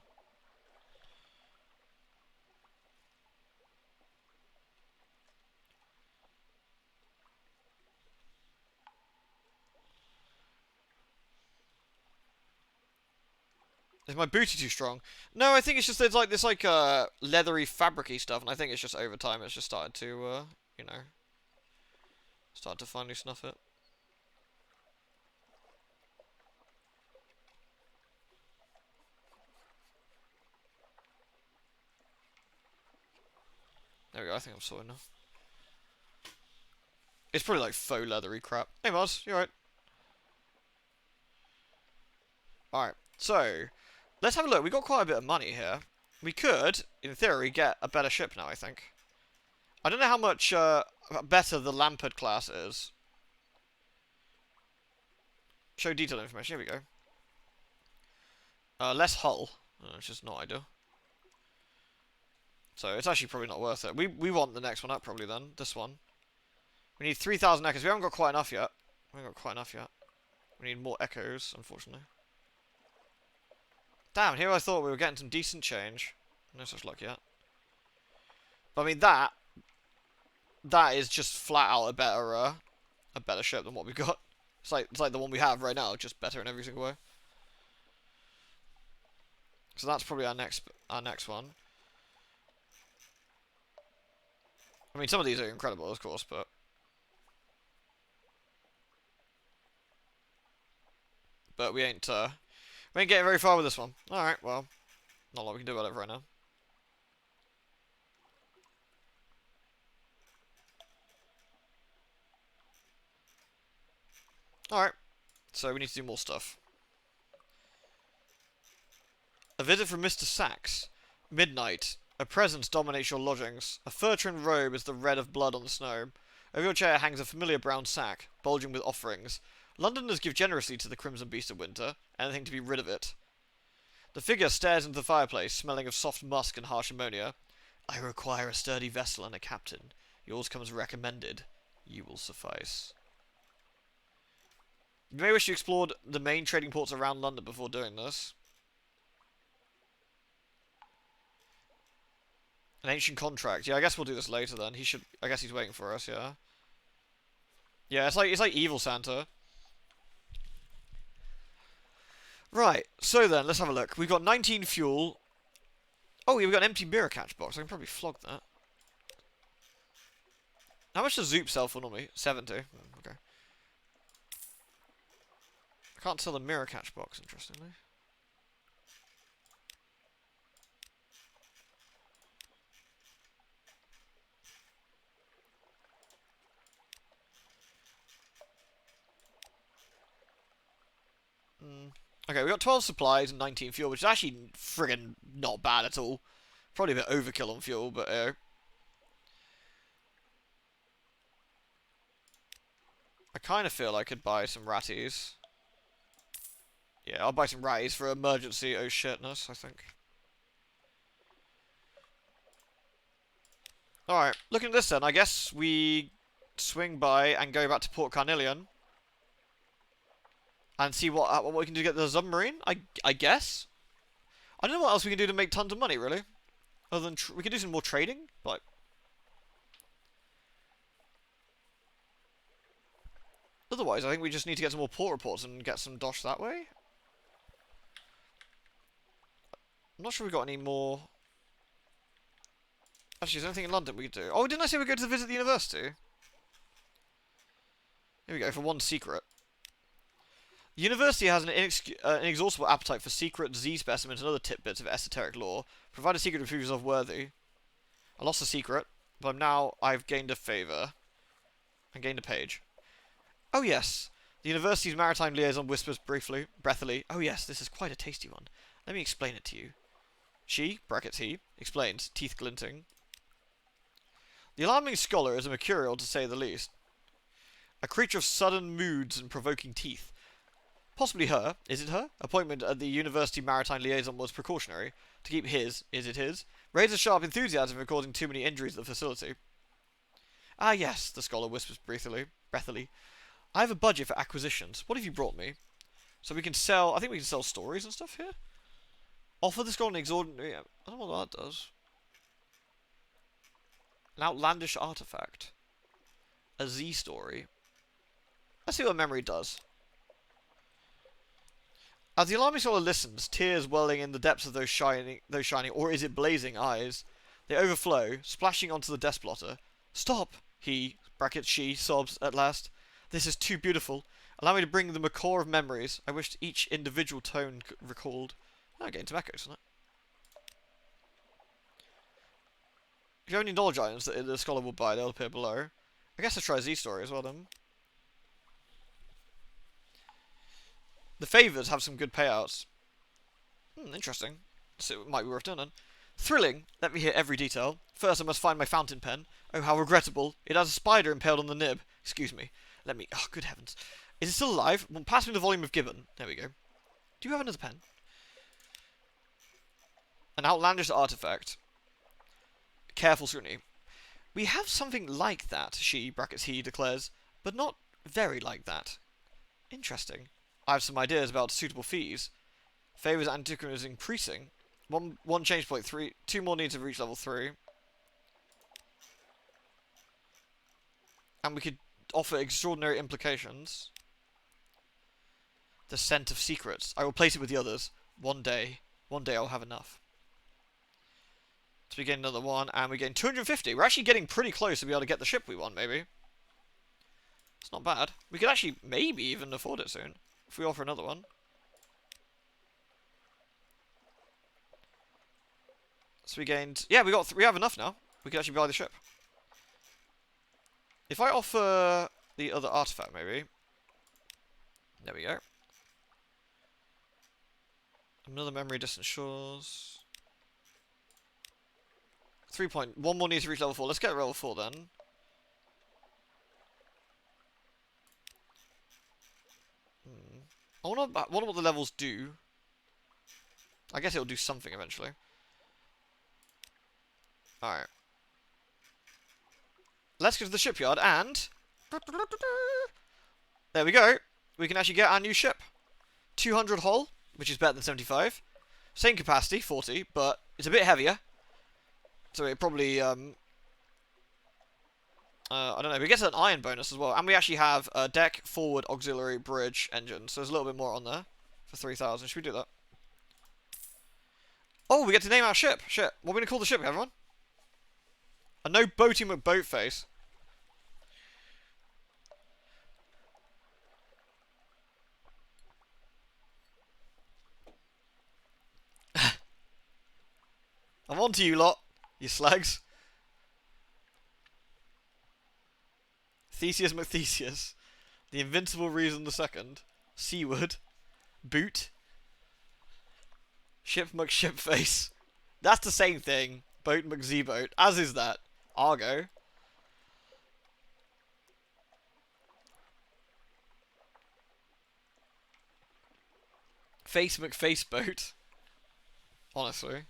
Is my booty too strong? No, I think it's just there's like this leathery, fabricy stuff, and I think it's just over time it's just started to, you know, start to finally snuff it. There we go. I think I'm sorted now. It's probably like faux leathery crap. Hey Mars, you alright? Alright, so let's have a look. We got quite a bit of money here. We could, in theory, get a better ship now, I think. I don't know how much better the Lampard class is. Show detailed information. Here we go. Less hull, which is not ideal. So it's actually probably not worth it. We want the next one up probably then. This one. We need 3,000 echoes. We haven't got quite enough yet. We haven't got quite enough yet. We need more echoes, unfortunately. Damn, here I thought we were getting some decent change. No such luck yet. But I mean, that is just flat out a better ship than what we've got. It's like the one we have right now, just better in every single way. So that's probably our next one. I mean, some of these are incredible, of course, but we ain't getting very far with this one. All right, well, not a lot we can do about it right now. All right, so we need to do more stuff. A visit from Mr. Sachs. Midnight. A presence dominates your lodgings. A fur-trimmed robe is the red of blood on the snow. Over your chair hangs a familiar brown sack, bulging with offerings. Londoners give generously to the crimson beast of winter, anything to be rid of it. The figure stares into the fireplace, smelling of soft musk and harsh ammonia. I require a sturdy vessel and a captain. Yours comes recommended. You will suffice. You may wish you explored the main trading ports around London before doing this. An ancient contract. Yeah, I guess we'll do this later then. He should. I guess he's waiting for us. Yeah. Yeah, it's like evil Santa. Right. So then, let's have a look. We've got 19 fuel. Oh, yeah, we've got an empty mirror catch box. I can probably flog that. How much does Zoop sell for normally? 70. Okay. I can't sell the mirror catch box, interestingly. Okay, we got 12 supplies and 19 fuel, which is actually friggin' not bad at all. Probably a bit overkill on fuel, but I kind of feel I could buy some ratties. Yeah, I'll buy some ratties for emergency oh shitness, I think. Alright, looking at this then, I guess we swing by and go back to Port Carnelian. And see what we can do to get the Zubmarine, I guess. I don't know what else we can do to make tons of money, really. Other than we can do some more trading, but otherwise, I think we just need to get some more port reports and get some dosh that way. I'm not sure we've got any more. Actually, is there anything in London we could do? Oh, didn't I say we'd go to visit the university? Here we go, for one secret. The university has an inexhaustible appetite for secret Z specimens and other tidbits of esoteric lore. Provide a secret to prove yourself worthy. I lost a secret, but I've gained a favour. I gained a page. Oh yes, the university's maritime liaison whispers breathily. Oh yes, this is quite a tasty one. Let me explain it to you. She, brackets he, explains, teeth glinting. The alarming scholar is a mercurial to say the least. A creature of sudden moods and provoking teeth. Possibly her. Is it her? Appointment at the University Maritime Liaison was precautionary. To keep his, is it his? Raise a sharp enthusiasm for causing too many injuries at the facility. Ah yes, the scholar whispers breathily. I have a budget for acquisitions. What have you brought me? So we can sell, I think we can sell stories and stuff here. Offer the scholar an extraordinary, I don't know what that does. An outlandish artifact. A Z story. Let's see what memory does. As the alarming scholar listens, tears welling in the depths of those shining, or is it blazing eyes, they overflow, splashing onto the desk blotter. Stop, he, brackets she, sobs at last. This is too beautiful. Allow me to bring the macaw of memories. I wished each individual tone recalled. Oh, getting some echoes, isn't it? If you have any knowledge items that the scholar will buy, they'll appear below. I guess let's try Z story as well then. The favours have some good payouts. Interesting. So it might be worth doing then. Thrilling. Let me hear every detail. First I must find my fountain pen. Oh, how regrettable. It has a spider impaled on the nib. Excuse me. Let me... Oh, good heavens. Is it still alive? Well, pass me the volume of Gibbon. There we go. Do you have another pen? An outlandish artifact. Careful scrutiny. We have something like that, she, brackets he, declares. But not very like that. Interesting. I have some ideas about suitable fees. Favors Antiquity is increasing. One change point, two more need to reach level 3. And we could offer extraordinary implications. The scent of secrets. I will place it with the others. One day I'll have enough. So we gain another one, and we gain 250. We're actually getting pretty close to be able to get the ship we want, maybe. It's not bad. We could actually maybe even afford it soon if we offer another one. So we gained... Yeah, we have enough now. We can actually buy the ship. If I offer the other artifact, maybe. There we go. Another memory, distant shores. 3 point... One more needs to reach level 4. Let's get level 4 then. I wonder what the levels do. I guess it'll do something eventually. Alright. Let's go to the shipyard and... There we go. We can actually get our new ship. 200 hull, which is better than 75. Same capacity, 40, but it's a bit heavier. So it probably... I don't know, we get an iron bonus as well. And we actually have a deck, forward, auxiliary, bridge, engine. So there's a little bit more on there for 3,000. Should we do that? Oh, we get to name our ship. Shit. What are we going to call the ship, everyone? A no boaty McBoatface. I'm on to you lot, you slags. Theseus McTheseus. The Invincible Reason II. Seaward. Boot. Ship McShipface. That's the same thing. Boat McZboat. As is that. Argo. Face McFaceboat. Honestly.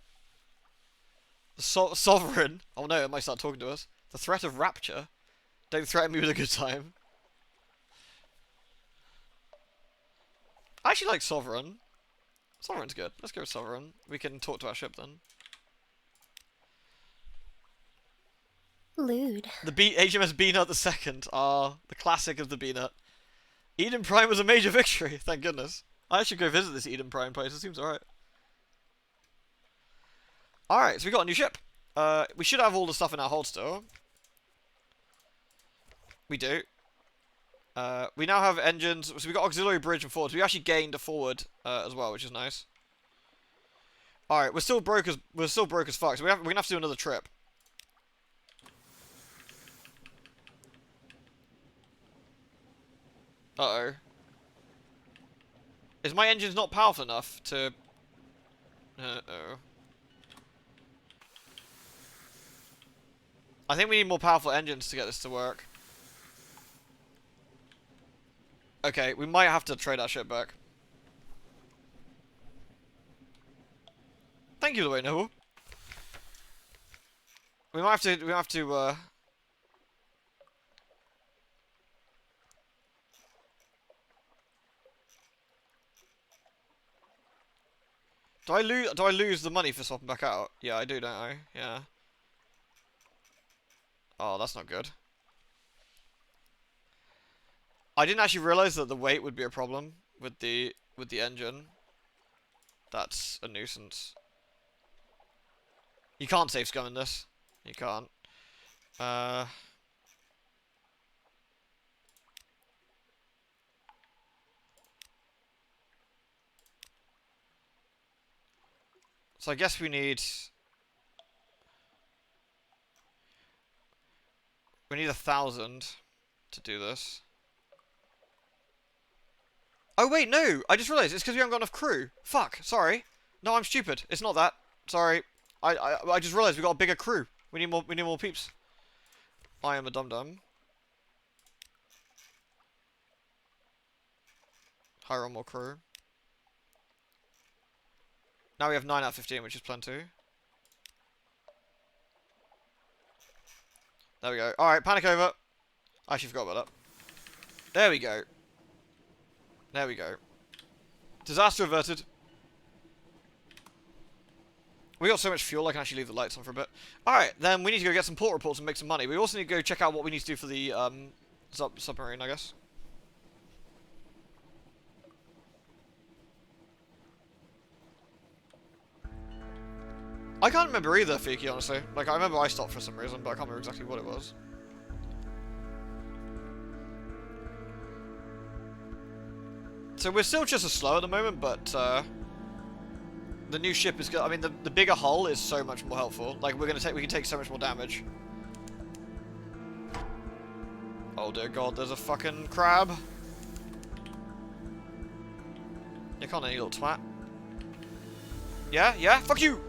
The Sovereign. Oh no, it might start talking to us. The Threat of Rapture. Don't threaten me with a good time. I actually like Sovereign. Sovereign's good. Let's go with Sovereign. We can talk to our ship then. Lewd. The HMS Beanut II. Ah, the classic of the Beanut. Eden Prime was a major victory, thank goodness. I should go visit this Eden Prime place, it seems alright. Alright, so we got a new ship. We should have all the stuff in our hold still. We do. We now have engines, so we got auxiliary bridge and forward. So we actually gained a forward as well, which is nice. Alright, we're still broke as fuck, so we're gonna have to do another trip. Uh-oh. Is my engines not powerful enough to... Uh-oh. I think we need more powerful engines to get this to work. Okay, we might have to trade our ship back. Thank you, the way, Noble. We might have to, Do I lose the money for swapping back out? Yeah, I do, don't I? Yeah. Oh, that's not good. I didn't actually realize that the weight would be a problem with the engine. That's a nuisance. You can't save scum in this. You can't. So I guess we need 1,000 to do this. Oh wait, no! I just realised it's because we haven't got enough crew. Fuck, sorry. No, I'm stupid. It's not that. Sorry. I just realised we got a bigger crew. We need more peeps. I am a dum-dum. Hire on more crew. Now we have 9 out of 15, which is plenty. There we go. Alright, panic over. I actually forgot about that. There we go. There we go. Disaster averted. We got so much fuel, I can actually leave the lights on for a bit. Alright, then we need to go get some port reports and make some money. We also need to go check out what we need to do for the submarine, I guess. I can't remember either, Fiki, honestly. Like, I remember I stopped for some reason, but I can't remember exactly what it was. So we're still just as slow at the moment, but the new ship is good. I mean, the bigger hull is so much more helpful. Like, we can take so much more damage. Oh dear God, there's a fucking crab. You can't, any little twat. Yeah, fuck you.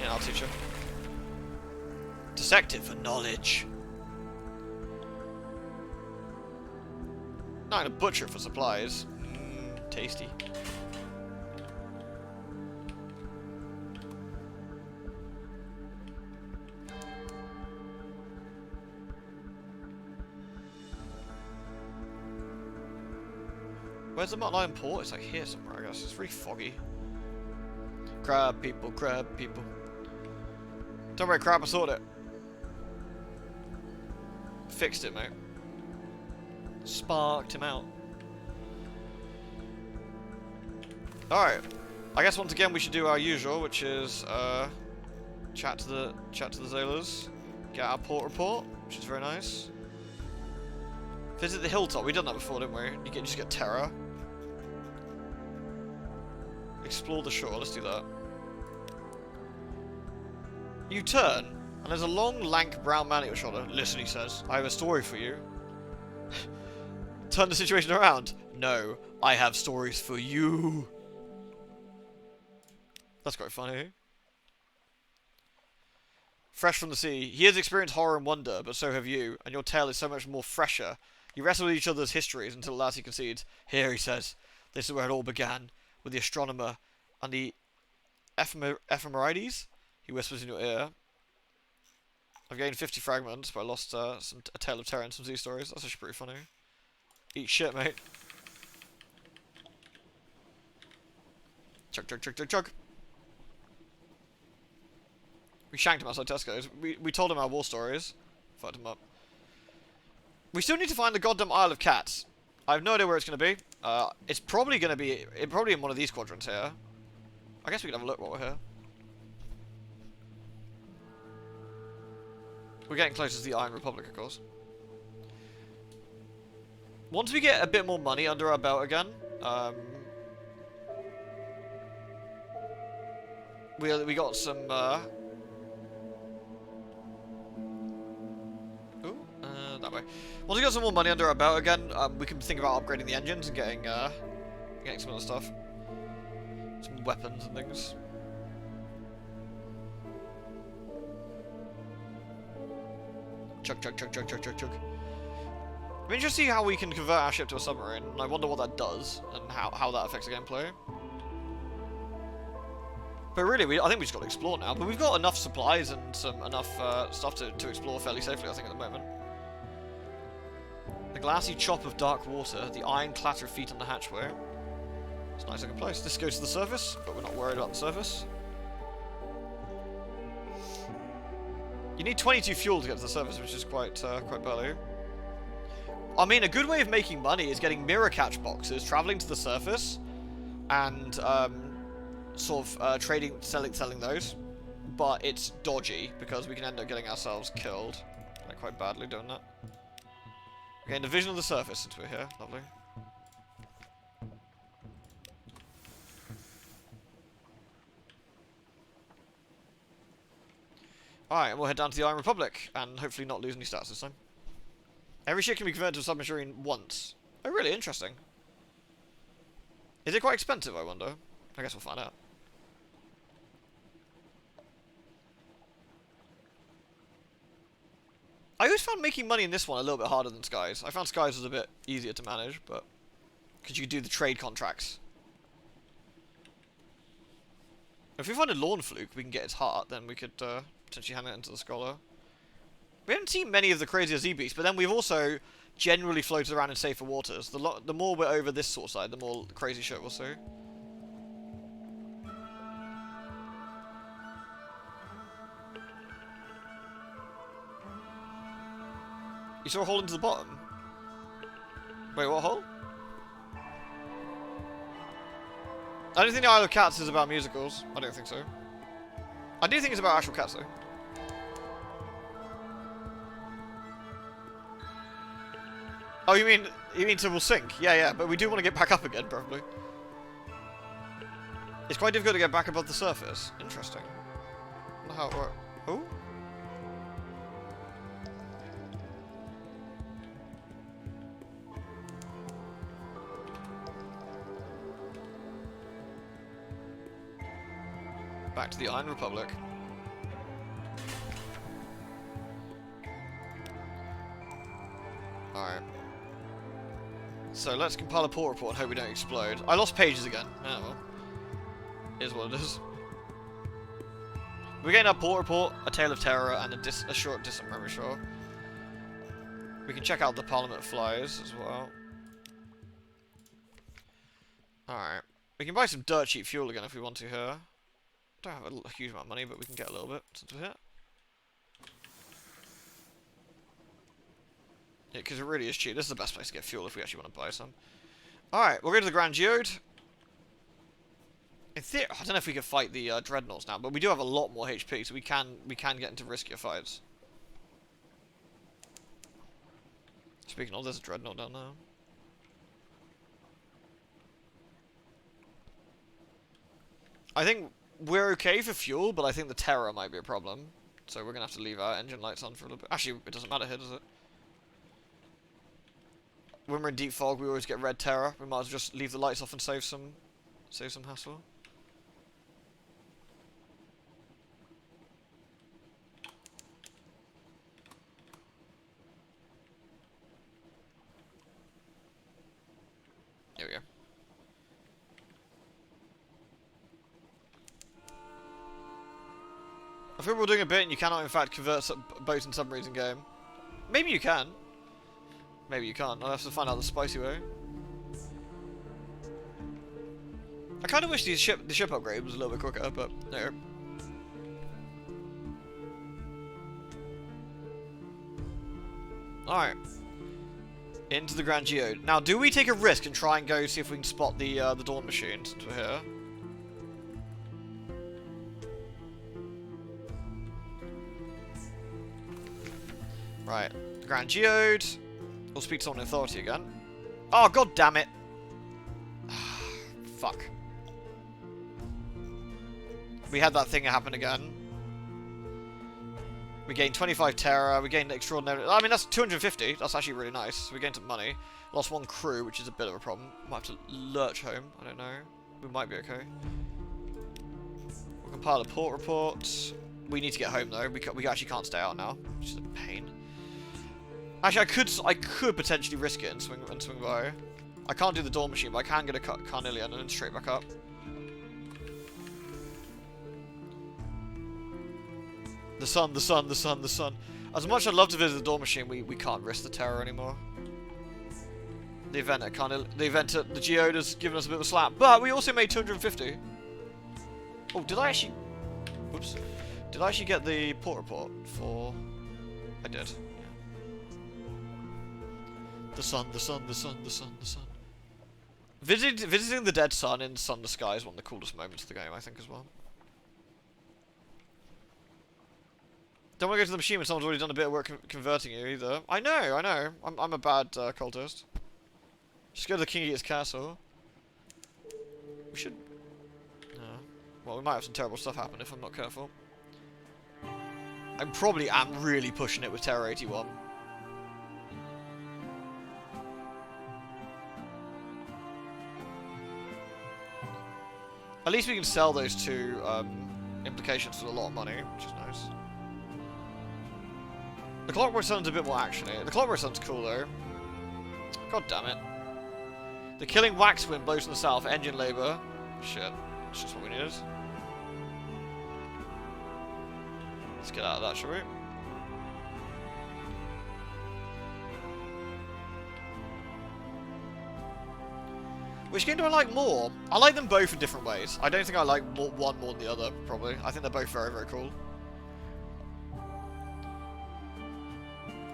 Yeah, I'll teach you. Dissect it for knowledge. Not a butcher for supplies. Tasty. Where's the Mount Lion port? It's like here somewhere, I guess. It's really foggy. Crab people, crab people. Don't worry, crab, I sorted it. Fixed it, mate. Sparked him out. Alright. I guess once again we should do our usual, which is chat to the sailors. Get our port report, which is very nice. Visit the hilltop. We've done that before, didn't we? You just get terror. Explore the shore. Let's do that. You turn, and there's a long, lank, brown man at your shoulder. Listen, he says. I have a story for you. Turn the situation around. No, I have stories for you. That's quite funny. Fresh from the sea. He has experienced horror and wonder, but so have you, and your tale is so much more fresher. You wrestle with each other's histories until at last he concedes. Here, he says, this is where it all began, with the astronomer and the ephemerides. He whispers in your ear. I've gained 50 fragments, but I lost a tale of terror and some sea stories. That's actually pretty funny. Eat shit, mate. Chug, chug, chug, chug, chug. We shanked him outside Tesco's. We told him our war stories. Fucked him up. We still need to find the goddamn Isle of Cats. I have no idea where it's going to be. It's probably going to be... probably in one of these quadrants here. I guess we can have a look while we're here. We're getting closer to the Iron Republic, of course. Once we get a bit more money under our belt again, we got some. That way. Once we got some more money under our belt again, we can think about upgrading the engines and getting some other stuff, some weapons and things. Chug, chug, chug, chug, chug, chug, chug. I'm interested to see how we can convert our ship to a submarine, and I wonder what that does, and how that affects the gameplay. But really, I think we just got to explore now. But we've got enough supplies and enough stuff to explore fairly safely, I think, at the moment. The glassy chop of dark water, the iron clatter of feet on the hatchway. It's a nice looking place. This goes to the surface, but we're not worried about the surface. You need 22 fuel to get to the surface, which is quite barely. I mean, a good way of making money is getting mirror catch boxes, traveling to the surface, and trading, selling those. But it's dodgy because we can end up getting ourselves killed, like quite badly doing that. Okay, and the vision of the surface since we're here, lovely. Alright, we'll head down to the Iron Republic, and hopefully not lose any stats this time. Every ship can be converted to a submarine once. Oh, really? Interesting. Is it quite expensive, I wonder? I guess we'll find out. I always found making money in this one a little bit harder than Skies. I found Skies was a bit easier to manage, but... because you could do the trade contracts. If we find a lawn fluke, we can get its heart, then we could potentially hand it into the scholar. We haven't seen many of the crazier Z-beasts, but then we've also generally floated around in safer waters. The more we're over this sort of side, the more crazy shit we'll see. You saw a hole into the bottom? Wait, what hole? I don't think the Isle of Cats is about musicals. I don't think so. I do think it's about actual cats, though. Oh, you mean so we'll sink? Yeah, but we do want to get back up again, probably. It's quite difficult to get back above the surface. Interesting. I don't know how it works. Oh? Back to the Iron Republic. Alright. So let's compile a port report and hope we don't explode. I lost pages again. Oh well. Is what it is. We're getting our port report, a tale of terror, and a short distant memory show. We can check out the Parliament flies as well. Alright. We can buy some dirt cheap fuel again if we want to here. Don't have a huge amount of money, but we can get a little bit since we're here. Yeah, because it really is cheap. This is the best place to get fuel if we actually want to buy some. Alright, we'll go to the Grand Geode. In theory, I don't know if we can fight the Dreadnoughts now, but we do have a lot more HP, so we can get into riskier fights. Speaking of, there's a Dreadnought down there. I think we're okay for fuel, but I think the Terror might be a problem. So we're going to have to leave our engine lights on for a little bit. Actually, it doesn't matter here, does it? When we're in deep fog, we always get red Terror. We might as well just leave the lights off and save some hassle. There we go. I think we're doing a bit and you cannot in fact convert boats and submarines in game. Maybe you can. Maybe you can't. I'll have to find out the spicy way. I kind of wish the ship upgrade was a little bit quicker, but no. Alright. Into the Grand Geode. Now, do we take a risk and try and go see if we can spot the Dawn Machine since we're here? Right. The Grand Geode. We'll speak to someone in authority again. Oh, god damn it! Fuck. We had that thing happen again. We gained 25 Terror, we gained extraordinary... I mean, that's 250. That's actually really nice. We gained some money. Lost one crew, which is a bit of a problem. Might have to lurch home. I don't know. We might be okay. We'll compile a port report. We need to get home, though. We actually can't stay out now, which is a pain. Actually, I could potentially risk it and swing by. I can't do the Dawn Machine, but I can get a Carnelian and then straight back up. The sun. As much as I'd love to visit the Dawn Machine, we can't risk the Terror anymore. The event at the Geode has given us a bit of a slap, but we also made 250. Oh, did I actually... Whoops. Did I actually get the port report for... I did. The sun. Visiting the dead sun in sunless sky is one of the coolest moments of the game, I think, as well. Don't want to go to the machine when someone's already done a bit of work converting you, either. I know. I'm a bad cultist. Just go to the King Eater's castle. We should... well, we might have some terrible stuff happen if I'm not careful. I probably am really pushing it with Terror 81. At least we can sell those two implications for a lot of money, which is nice. The Clockwork Sun's a bit more actiony. The Clockwork Sun's cool though. God damn it. The killing wax wind blows from the south, engine labour. Shit. That's just what we needed. Let's get out of that, shall we? Which game do I like more? I like them both in different ways. I don't think I like one more than the other, probably. I think they're both very, very cool.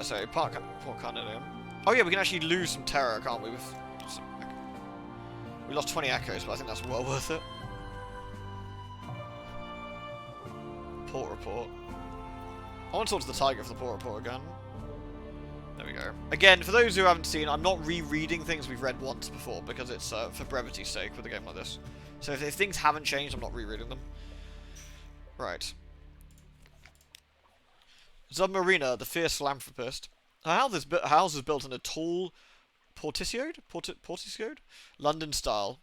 Sorry, Port Carnelian. Oh yeah, we can actually lose some terror, can't we? We lost 20 echoes, but I think that's well worth it. Port report. I want to talk to the tiger for the port report again. There we go. Again, for those who haven't seen, I'm not rereading things we've read once before, because it's for brevity's sake with a game like this. So if things haven't changed, I'm not rereading them. Right. Zubmarine, the fierce philanthropist. Her house is built in a tall porticode? London style.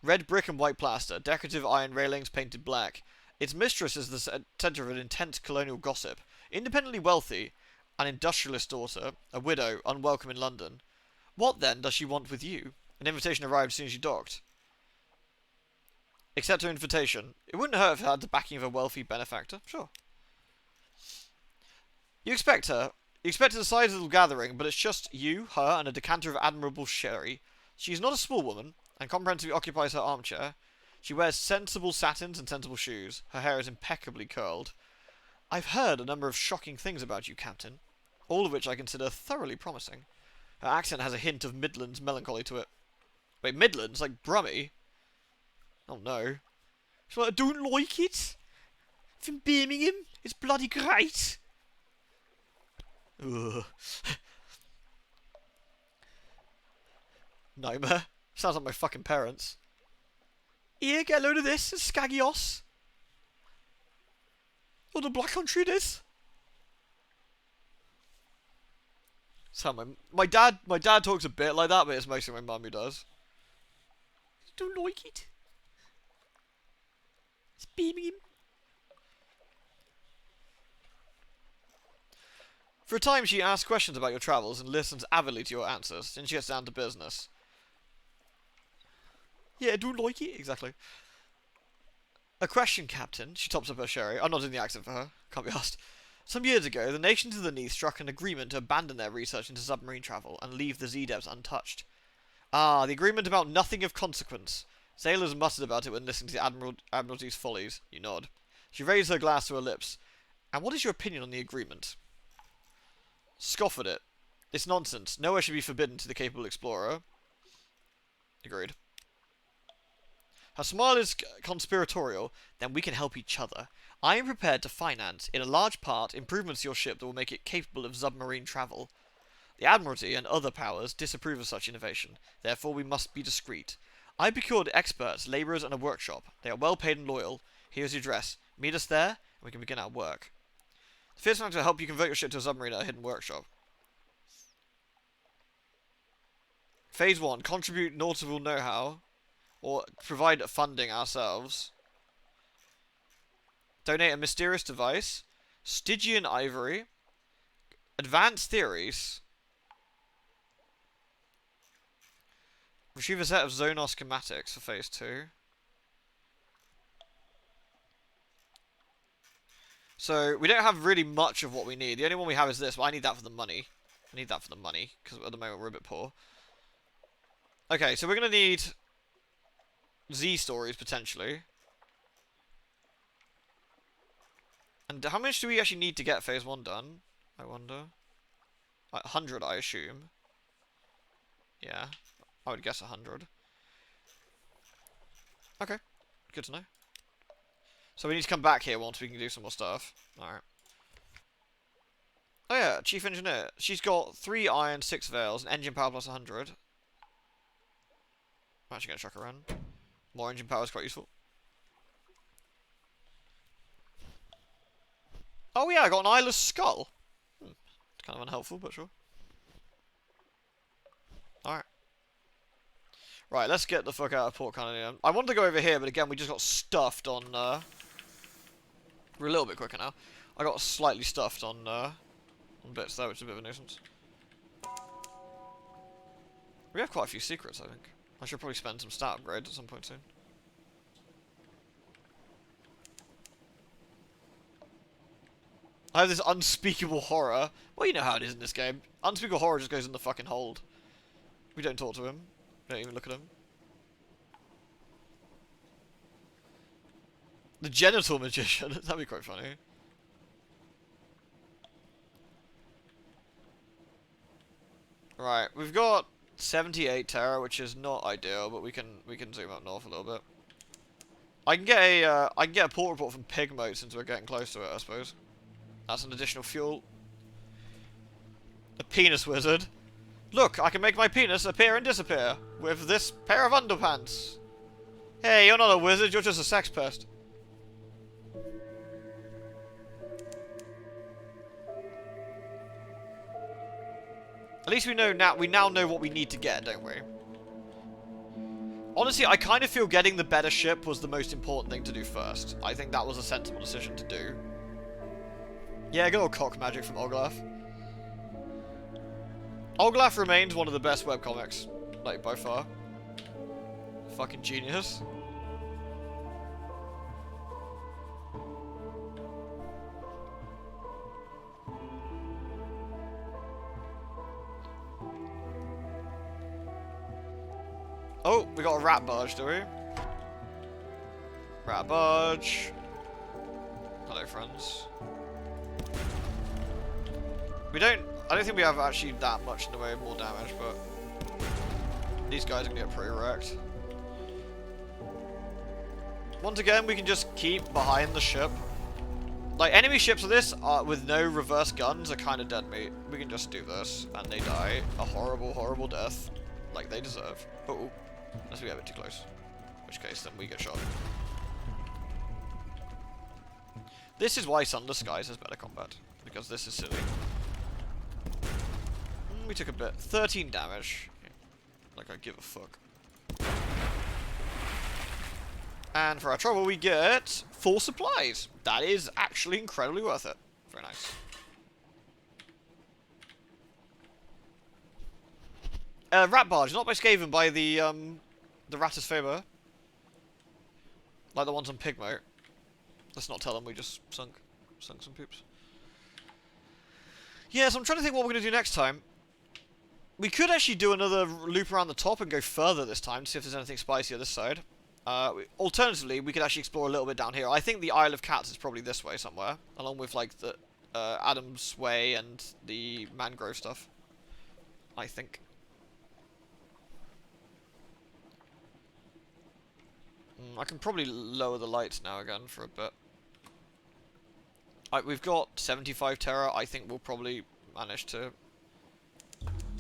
Red brick and white plaster, decorative iron railings painted black. Its mistress is the centre of an intense colonial gossip. Independently wealthy, an industrialist daughter, a widow, unwelcome in London. What, then, does she want with you? An invitation arrived as soon as you docked. Accept her invitation. It wouldn't hurt if it had the backing of a wealthy benefactor. Sure. You expect her. You expect a sizable gathering, but it's just you, her, and a decanter of admirable sherry. She is not a small woman, and comprehensively occupies her armchair. She wears sensible satins and sensible shoes. Her hair is impeccably curled. I've heard a number of shocking things about you, Captain, all of which I consider thoroughly promising. Her accent has a hint of Midlands melancholy to it. Wait, Midlands? Like Brummie? Oh no. She's like, I don't like it. From Birmingham. It's bloody great. Ugh. Nightmare. Sounds like my fucking parents. Here, get a load of this. It's Skaggios. Oh, the Black Country it is. So my dad talks a bit like that, but it's mostly my mum who does. I don't like it. It's Birmingham. For a time, she asks questions about your travels and listens avidly to your answers. Then she gets down to business. Yeah, I don't like it. Exactly. A question, Captain. She tops up her sherry. I'm not doing the accent for her. Can't be asked. Some years ago, the nations of the Neath struck an agreement to abandon their research into submarine travel and leave the Z-Devs untouched. Ah, the agreement about nothing of consequence. Sailors muttered about it when listening to the Admiralty's follies. You nod. She raised her glass to her lips. And what is your opinion on the agreement? Scoff at it. It's nonsense. Nowhere should be forbidden to the capable explorer. Agreed. Her smile is conspiratorial. Then we can help each other. I am prepared to finance, in a large part, improvements to your ship that will make it capable of submarine travel. The Admiralty and other powers disapprove of such innovation. Therefore, we must be discreet. I procured experts, labourers, and a workshop. They are well paid and loyal. Here is your address. Meet us there, and we can begin our work. The first one to help you convert your ship to a submarine at a hidden workshop. Phase 1. Contribute nautical know-how. Or provide funding ourselves. Donate a mysterious device. Stygian ivory. Advanced theories. Retrieve a set of Zonar schematics for phase 2. So, we don't have really much of what we need. The only one we have is this, but I need that for the money. I need that for the money, because at the moment we're a bit poor. Okay, so we're going to need Z stories, potentially. And how much do we actually need to get phase 1 done? I wonder. Like 100, I assume. Yeah, I would guess 100. Okay, good to know. So we need to come back here once we can do some more stuff. Alright. Oh yeah, Chief Engineer. She's got 3 iron, 6 veils, and engine power plus 100. I'm actually going to chuck her in. More engine power is quite useful. Oh yeah, I got an eyeless skull. It's kind of unhelpful, but sure. Alright. Right, let's get the fuck out of Port Carnelian. I wanted to go over here, but again, we just got stuffed on, We're a little bit quicker now. I got slightly stuffed on bits there, which is a bit of a nuisance. We have quite a few secrets, I think. I should probably spend some stat upgrades at some point soon. I have this unspeakable horror. Well, you know how it is in this game. Unspeakable horror just goes in the fucking hold. We don't talk to him. We don't even look at him. The genital magician. That'd be quite funny. Right, we've got 78 terror, which is not ideal, but we can zoom up north a little bit. I can get a port report from Pigmoat since we're getting close to it, I suppose. That's an additional fuel. A penis wizard. Look, I can make my penis appear and disappear with this pair of underpants. Hey, you're not a wizard, you're just a sex pest. At least we now know what we need to get, don't we? Honestly, I kind of feel getting the better ship was the most important thing to do first. I think that was a sensible decision to do. Yeah, good old cock magic from Olglaf. Olglaf remains one of the best webcomics, like, by far. Fucking genius. Oh, we got a rat barge, do we? Rat barge. Hello, friends. I don't think we have actually that much in the way of more damage, but these guys are gonna get pretty wrecked. Once again, we can just keep behind the ship. Like, enemy ships with this, with no reverse guns, are kind of dead meat. We can just do this, and they die a horrible, horrible death, like they deserve. Uh-oh. Unless we get a bit too close. In which case, then we get shot. This is why Sunless Skies has better combat. Because this is silly. We took a bit. 13 damage. Like I give a fuck. And for our trouble, we get 4 supplies. That is actually incredibly worth it. Very nice. Rat barge, not by Skaven, by the Rattus Faber. Like the ones on Pigmoat. Let's not tell them we just sunk some poops. Yeah, so I'm trying to think what we're going to do next time. We could actually do another loop around the top and go further this time to see if there's anything spicy on this side. Alternatively, we could actually explore a little bit down here. I think the Isle of Cats is probably this way somewhere, along with like the Adam's Way and the mangrove stuff. I think. I can probably lower the lights now again for a bit. We've got 75 terror. I think we'll probably manage to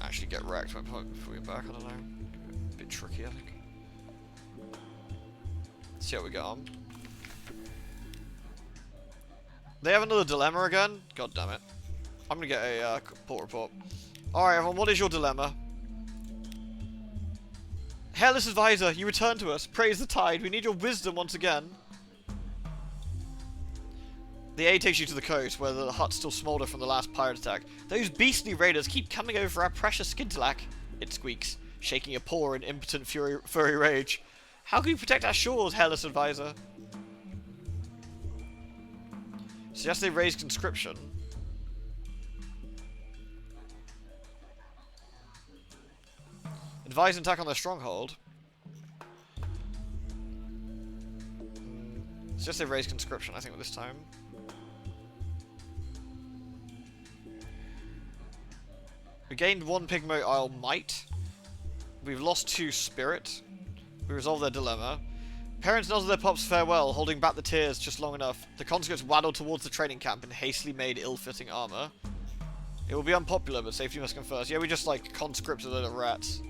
actually get wrecked before we get back. I don't know. A bit tricky, I think. Let's see how we get on. They have another dilemma again? God damn it. I'm gonna get a port report. Alright everyone, what is your dilemma? Hairless Advisor, you return to us. Praise the tide. We need your wisdom once again. The A takes you to the coast, where the huts still smoulder from the last pirate attack. Those beastly raiders keep coming over our precious skintalak, it squeaks, shaking a paw in impotent furry rage. How can we protect our shores, Hairless Advisor? Suggest they raise conscription. Advise an attack on their stronghold. Suggest they raise conscription, I think, this time. We gained 1 Pigmoat Isle Might. We've lost 2 Spirit. We resolved their dilemma. Parents nodded their pups farewell, holding back the tears just long enough. The conscripts waddled towards the training camp in hastily made ill-fitting armor. It will be unpopular, but safety must come first. Yeah, we just, like, conscripted a load of rats.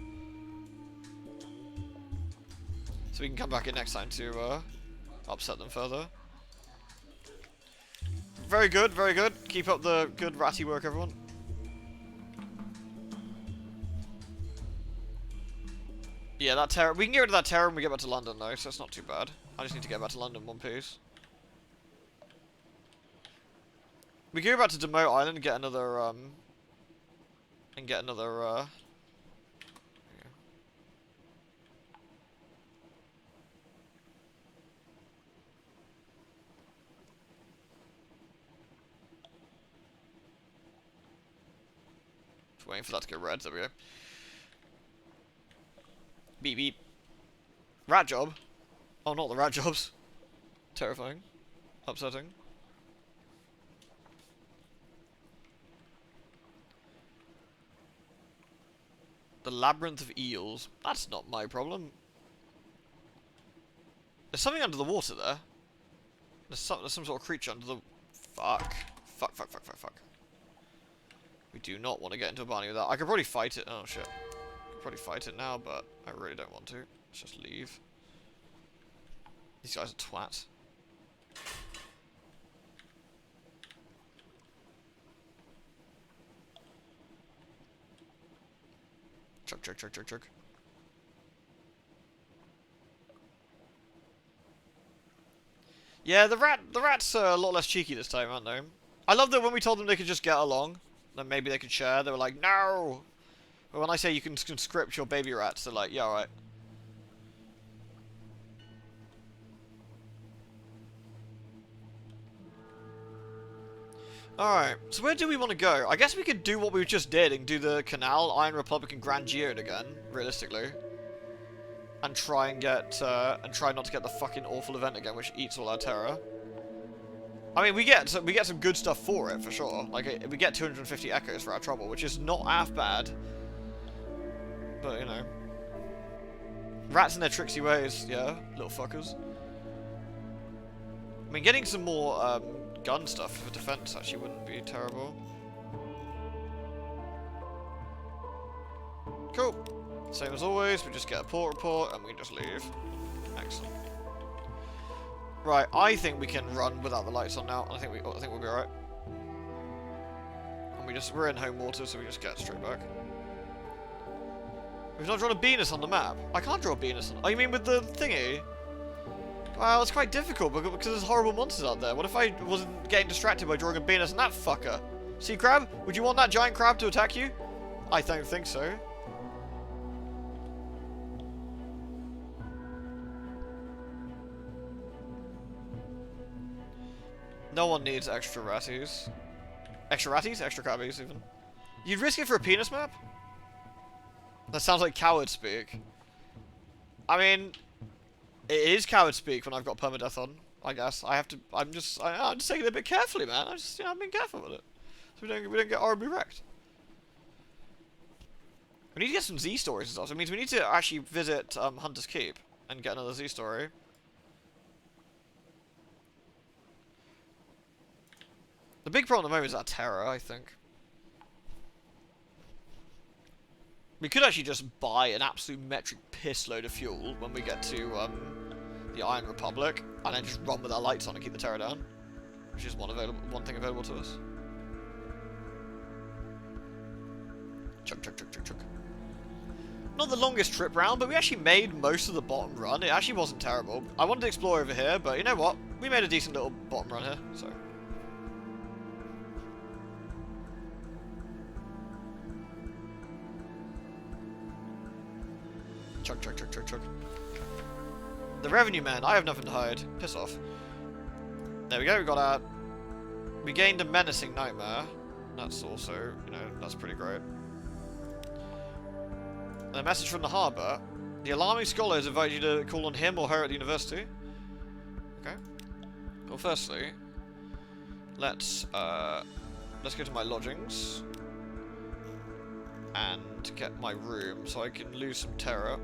So we can come back in next time to upset them further. Very good, very good. Keep up the good ratty work, everyone. Yeah, that terror. We can get rid of that terror when we get back to London, though, so it's not too bad. I just need to get back to London in one piece. We can go back to Demote Island and get another, Just waiting for that to go red. There we go. Beep beep. Rat job? Oh, not the rat jobs. Terrifying. Upsetting. The labyrinth of eels. That's not my problem. There's something under the water there. There's some sort of creature under the... Fuck. Fuck, fuck, fuck, fuck, fuck. We do not want to get into a barney with that. I could probably fight it. Oh, shit. I could probably fight it now, but I really don't want to. Let's just leave. These guys are twat. Chug, chug, chug, chug, chug. Yeah, the rats are a lot less cheeky this time, aren't they? I love that when we told them they could just get along, then maybe they could share, they were like, no! But when I say you can conscript your baby rats, they're like, yeah, alright. Alright, so where do we want to go? I guess we could do what we just did and do the Canal, Iron Republic, and Grand Geode again, realistically. And try and get, and try not to get the fucking awful event again, which eats all our terror. I mean, we get some good stuff for it, for sure. Like, we get 250 echoes for our trouble, which is not half bad. But, you know. Rats in their tricksy ways, yeah, little fuckers. I mean, getting some more, gun stuff for defense actually wouldn't be terrible. Cool. Same as always, we just get a port report and we just leave. Excellent. Right, I think we can run without the lights on now. I think we'll be alright. And we're in home water, so we just get straight back. We've not drawn a Venus on the map. I can't draw a Venus on. Oh, you mean with the thingy? Well, it's quite difficult because there's horrible monsters out there. What if I wasn't getting distracted by drawing a Venus and that fucker? Sea crab? Would you want that giant crab to attack you? I don't think so. No one needs extra ratties. Extra ratties? Extra crabbies, even. You'd risk it for a penis map? That sounds like coward speak. I mean, it is coward speak when I've got permadeath on, I guess. I'm just taking it a bit carefully, man. I'm being careful with it. So we don't get horribly wrecked. We need to get some Z stories and stuff. So it means we need to actually visit Hunter's Keep and get another Z story. The big problem at the moment is our terror, I think. We could actually just buy an absolute metric piss load of fuel when we get to the Iron Republic, and then just run with our lights on and keep the terror down, which is one thing available to us. Chug, chug, chug, chug, chug. Not the longest trip round, but we actually made most of the bottom run. It actually wasn't terrible. I wanted to explore over here, but you know what? We made a decent little bottom run here, so. Chug, chug, chug, chug, chug. The revenue man, I have nothing to hide. Piss off. There we go, we got our... We gained a menacing nightmare. That's also, you know, that's pretty great. And a message from the harbour. The alarming scholar has invited you to call on him or her at the university. Okay. Well, firstly, let's go to my lodgings. And get my room so I can lose some terror.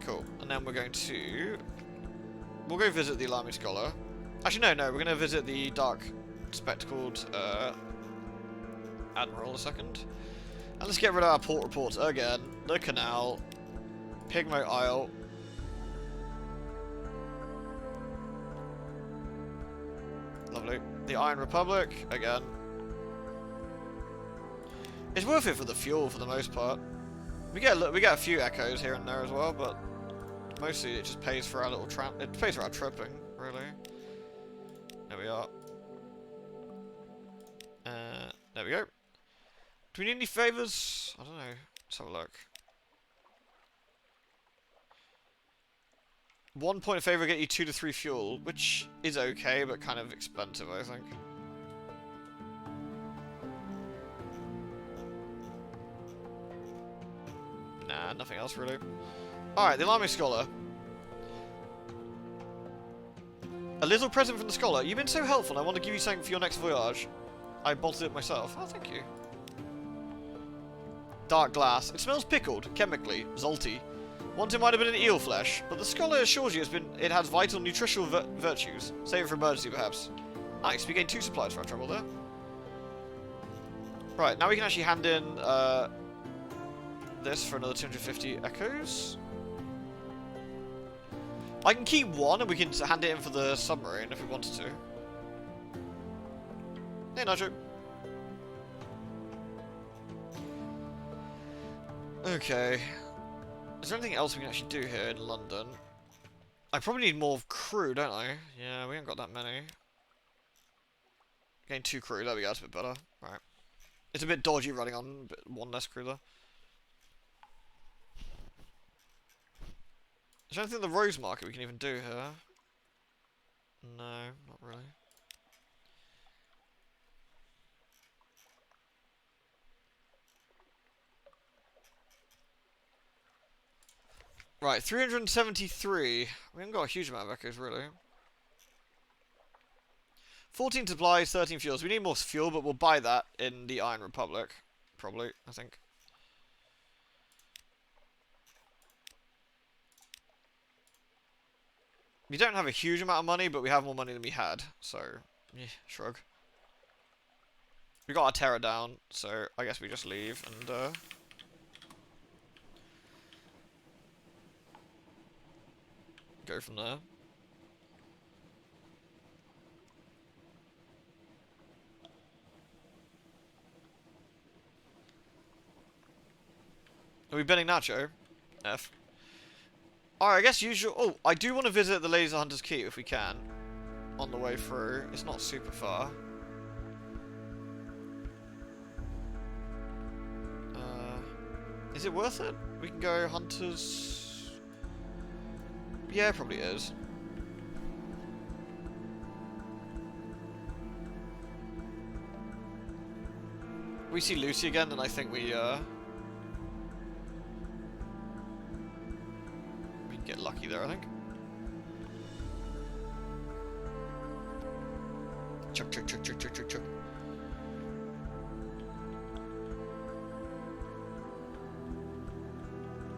Cool. And then we're going to... We'll go visit the alarming scholar. Actually, no, we're going to visit the dark spectacled admiral a second. And let's get rid of our port reports again. The canal. Pigmo Isle. Lovely. The Iron Republic, again. It's worth it for the fuel for the most part. We get a few echoes here and there as well, but mostly it just pays for our little it pays for our tripping, really. There we are. There we go. Do we need any favours? I don't know. Let's have a look. 1 point of favour will get you 2 to 3 fuel, which is okay, but kind of expensive, I think. Nah, nothing else really. Alright, the alarming scholar. little present from the scholar. You've been so helpful. I want to give you something for your next voyage. I bottled it myself. Oh, thank you. Dark glass. It smells pickled, chemically, salty. Once it might have been an eel flesh, but the scholar assures you it has vital nutritional virtues. Save it for emergency, perhaps. Nice, we gained 2 supplies for our trouble there. Right, now we can actually hand in this for another 250 echoes. I can keep 1 and we can hand it in for the submarine if we wanted to. Hey, Nacho. Okay. Is there anything else we can actually do here in London? I probably need more crew, don't I? Yeah, we haven't got that many. Gain 2 crew, there we go, that's a bit better. Right. It's a bit dodgy running on, but 1 less crew there. Is there anything in the Rose Market we can even do here? No, not really. Right, 373. We haven't got a huge amount of echoes, really. 14 supplies, 13 fuels. We need more fuel, but we'll buy that in the Iron Republic. Probably, I think. We don't have a huge amount of money, but we have more money than we had. So, yeah, shrug. We got our terror down, so I guess we just leave and, go from there. Are we betting Nacho? F. Alright, I guess usual... Oh, I do want to visit the Laser Hunter's Keep if we can. On the way through. It's not super far. Is it worth it? We can go Hunters... Yeah, it probably is. We see Lucy again, then I think we can get lucky there, I think. Chuck, chuck, chuck, chuck, chuck, chuck, chuck.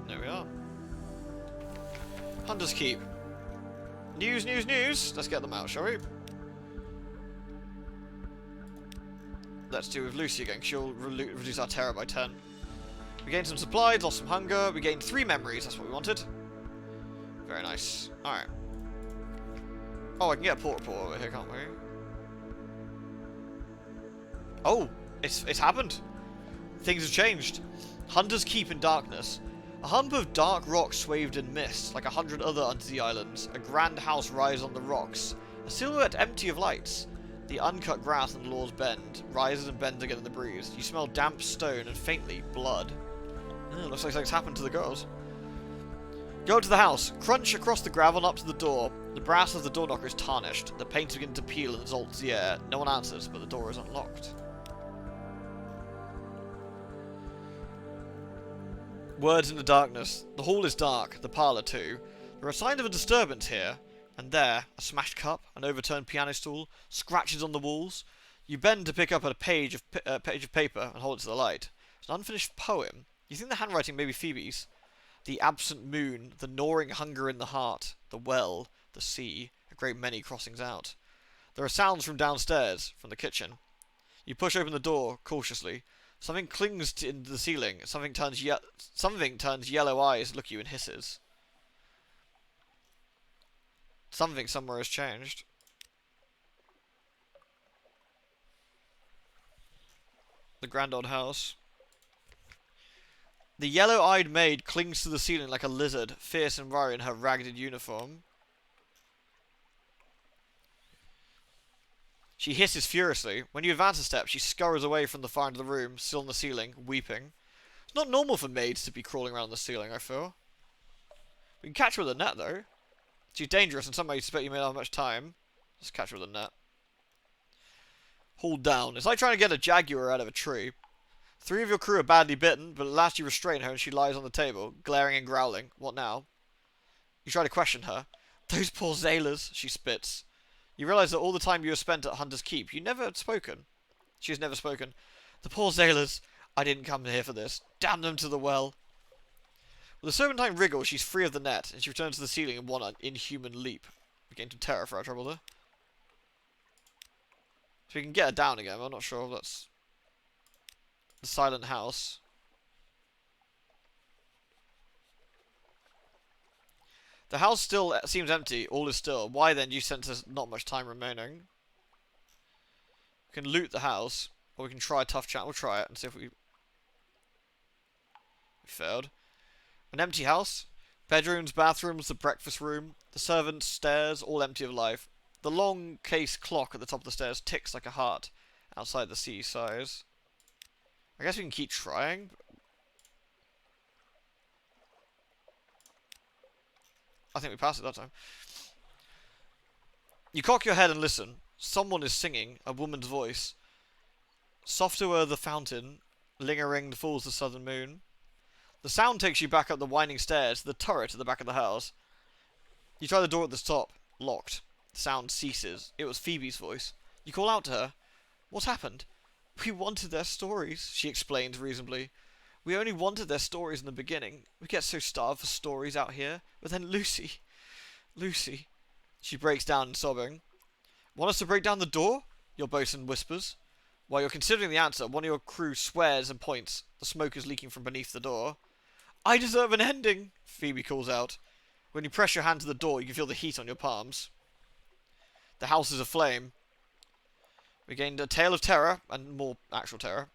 There we are. Hunter's Keep. News, news, news! Let's get them out, shall we? Let's do with Lucy again, she'll reduce our terror by 10. We gained some supplies, lost some hunger, we gained 3 memories, that's what we wanted. Very nice. Alright. Oh, I can get a port report over here, can't we? Oh! It's happened! Things have changed. Hunter's Keep in darkness. A hump of dark rock swathed in mist, like 100 other under the islands. A grand house rises on the rocks. A silhouette empty of lights. The uncut grass and the law's bend rises and bends again in the breeze. You smell damp stone and faintly blood. Looks like something's happened to the girls. Go up to the house. Crunch across the gravel and up to the door. The brass of the door knocker is tarnished. The paint begins to peel and exalts the air. No one answers, but the door is unlocked. Words in the darkness. The hall is dark, the parlour too. There are signs of a disturbance here. And there, a smashed cup, an overturned piano stool, scratches on the walls. You bend to pick up a page of paper and hold it to the light. It's an unfinished poem. You think the handwriting may be Phoebe's? The absent moon, the gnawing hunger in the heart, the well, the sea, a great many crossings out. There are sounds from downstairs, from the kitchen. You push open the door, cautiously. Something clings to the ceiling. Something turns yellow eyes, look at you and hisses. Something somewhere has changed. The grand old house. The yellow-eyed maid clings to the ceiling like a lizard, fierce and wiry in her ragged uniform. She hisses furiously. When you advance a step, she scurries away from the far end of the room, still on the ceiling, weeping. It's not normal for maids to be crawling around the ceiling, I feel. We can catch her with a net, though. She's dangerous, and somehow you expect you may not have much time. Just catch her with a net. Hauled down. It's like trying to get a jaguar out of a tree. 3 of your crew are badly bitten, but at last you restrain her and she lies on the table, glaring and growling. What now? You try to question her. Those poor sailors, she spits. You realise that all the time you were spent at Hunter's Keep, you never had spoken. She has never spoken. The poor sailors. I didn't come here for this. Damn them to the well. With the serpentine wriggle, she's free of the net, and she returns to the ceiling in one inhuman leap. We gained some terror for our trouble there. So we can get her down again, but I'm not sure if that's the silent house. The house still seems empty, all is still. Why then do you sense there's not much time remaining? We can loot the house, or we can try a tough chat. We'll try it and see if we failed. An empty house. Bedrooms, bathrooms, the breakfast room, the servants, stairs, all empty of life. The long case clock at the top of the stairs ticks like a heart outside the sea sighs. I guess we can keep trying. I think we passed it that time. You cock your head and listen. Someone is singing, a woman's voice. Soft o'er the fountain, lingering falls the southern moon. The sound takes you back up the winding stairs to the turret at the back of the house. You try the door at the top, locked. The sound ceases. It was Phoebe's voice. You call out to her. What happened? We wanted their stories, she explains reasonably. We only wanted their stories in the beginning. We get so starved for stories out here. But then Lucy. She breaks down sobbing. Want us to break down the door? Your boatswain whispers. While you're considering the answer, one of your crew swears and points. The smoke is leaking from beneath the door. I deserve an ending, Phoebe calls out. When you press your hand to the door, you can feel the heat on your palms. The house is aflame. We gained a tale of terror, and more actual terror.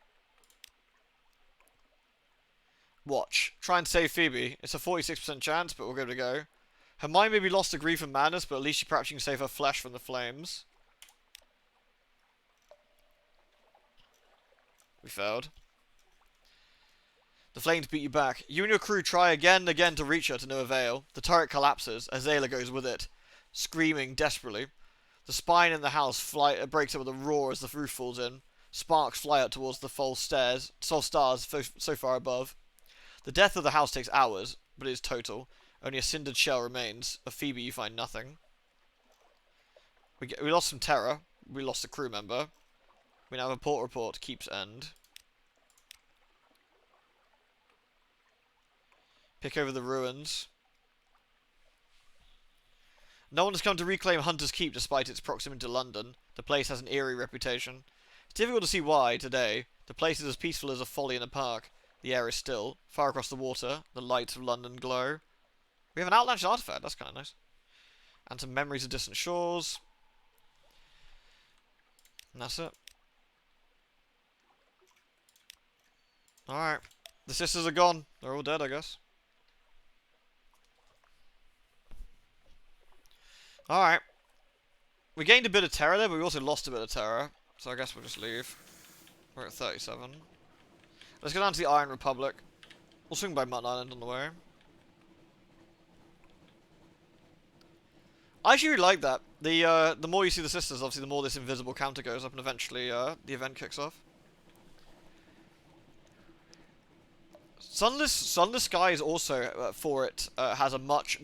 Watch. Try and save Phoebe. It's a 46% chance, but we'll give it a go. Her mind may be lost to grief and madness, but at least perhaps you can save her flesh from the flames. We failed. The flames beat you back. You and your crew try again and again to reach her to no avail. The turret collapses. Azalea goes with it, screaming desperately. The spine in the house breaks up with a roar as the roof falls in. Sparks fly up towards the false stars so far above. The death of the house takes hours, but it is total. Only a cindered shell remains. Of Phoebe you find nothing. We lost some terror. We lost a crew member. We now have a port report. Keeps end. Pick over the ruins. No one has come to reclaim Hunter's Keep despite its proximity to London. The place has an eerie reputation. It's difficult to see why, today. The place is as peaceful as a folly in a park. The air is still. Far across the water, the lights of London glow. We have an outlandish artifact, that's kind of nice. And some memories of distant shores. And that's it. Alright. The sisters are gone. They're all dead, I guess. Alright. We gained a bit of terror there, but we also lost a bit of terror. So I guess we'll just leave. We're at 37. Let's go down to the Iron Republic. We'll swing by Mutton Island on the way. I actually really like that. The more you see the sisters, obviously, the more this invisible counter goes up, and eventually the event kicks off. Sunless Sky is also, for it, has a much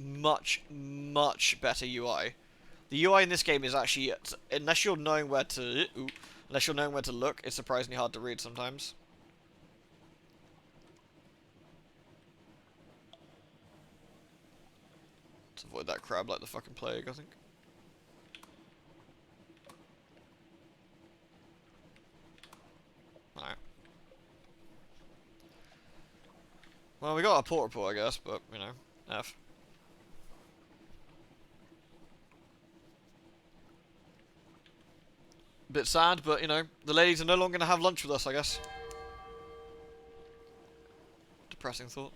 better UI. The UI in this game is actually, unless you're knowing where to look, it's surprisingly hard to read sometimes. Let's avoid that crab like the fucking plague, I think. Alright. Well, we got a port report, I guess, but, you know, F. Bit sad, but, you know, the ladies are no longer going to have lunch with us, I guess. Depressing thought.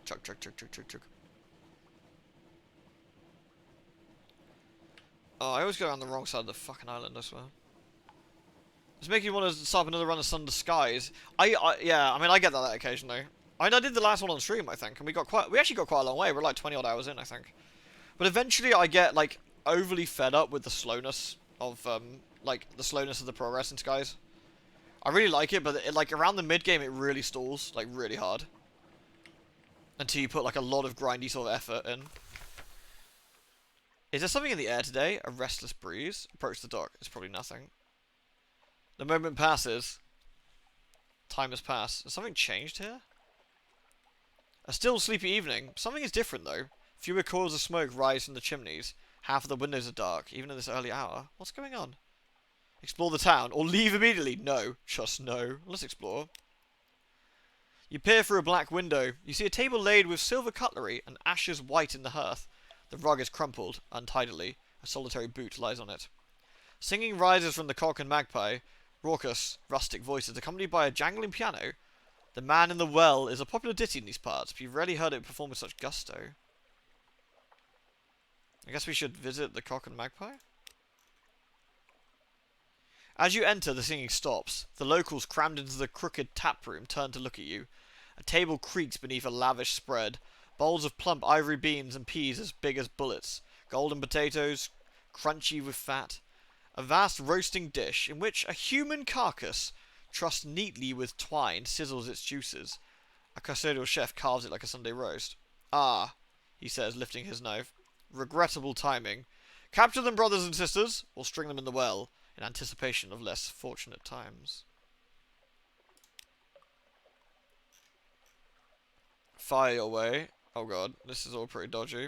Chug. Oh, I always go around the wrong side of the fucking island, I swear. It's making me want to start up another run of Sunless Skies. Yeah, I mean, I get that occasionally. I mean, I did the last one on stream, I think, and we actually got quite a long way. We're like 20 odd hours in, I think. But eventually I get, like, overly fed up with the slowness of, the progress in Skies. I really like it, but, like, around the mid-game it really stalls, like, really hard. Until you put, like, a lot of grindy sort of effort in. Is there something in the air today? A restless breeze? Approach the dock. It's probably nothing. The moment passes. Time has passed. Has something changed here? A still sleepy evening. Something is different though. Fewer coils of smoke rise from the chimneys. Half of the windows are dark, even at this early hour. What's going on? Explore the town, or leave immediately. No. Just no. Let's explore. You peer through a black window. You see a table laid with silver cutlery and ashes white in the hearth. The rug is crumpled, untidily. A solitary boot lies on it. Singing rises from the cock and magpie. Raucous, rustic voices accompanied by a jangling piano. The Man in the Well is a popular ditty in these parts, but you've rarely heard it performed with such gusto. I guess we should visit the cock and magpie? As you enter, the singing stops. The locals crammed into the crooked tap room turn to look at you. A table creaks beneath a lavish spread. Bowls of plump ivory beans and peas as big as bullets. Golden potatoes, crunchy with fat. A vast roasting dish in which a human carcass, trussed neatly with twine, sizzles its juices. A custodial chef carves it like a Sunday roast. Ah, he says, lifting his knife. Regrettable timing. Capture them, brothers and sisters, or string them in the well, in anticipation of less fortunate times. Fire your way. Oh god, this is all pretty dodgy.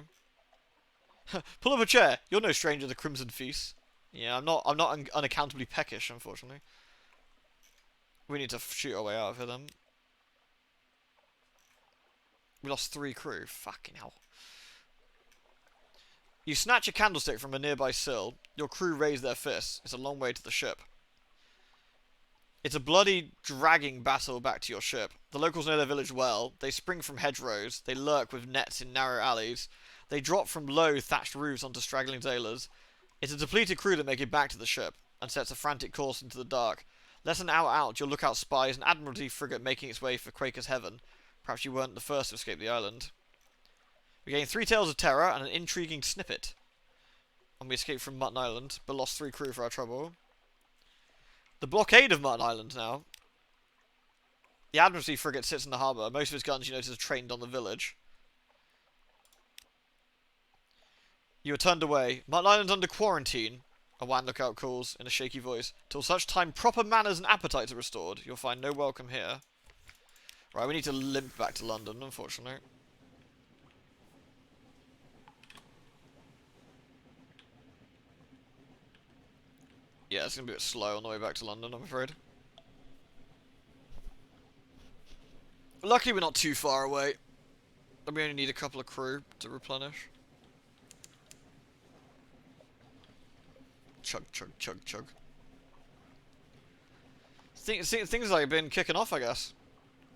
Pull up a chair. You're no stranger to the Crimson Feast. Yeah, I'm not unaccountably peckish, unfortunately. We need to shoot our way out of here, then. We lost 3 crew. Fucking hell. You snatch a candlestick from a nearby sill. Your crew raise their fists. It's a long way to the ship. It's a bloody, dragging battle back to your ship. The locals know their village well. They spring from hedgerows. They lurk with nets in narrow alleys. They drop from low, thatched roofs onto straggling sailors. It's a depleted crew that make it back to the ship, and sets a frantic course into the dark. Less than an hour out, your lookout spies an Admiralty frigate making its way for Quaker's Heaven. Perhaps you weren't the first to escape the island. We gained 3 tales of terror and an intriguing snippet. And we escaped from Mutton Island, but lost 3 crew for our trouble. The blockade of Mutton Island now. The Admiralty frigate sits in the harbour. Most of its guns, you notice, are trained on the village. You are turned away. Mutton Island's under quarantine, a wan lookout calls in a shaky voice. Till such time proper manners and appetites are restored, you'll find no welcome here. Right, we need to limp back to London, unfortunately. Yeah, it's going to be a bit slow on the way back to London, I'm afraid. Luckily, we're not too far away. And we only need a couple of crew to replenish. Chug, chug, chug, chug. Things like been kicking off, I guess.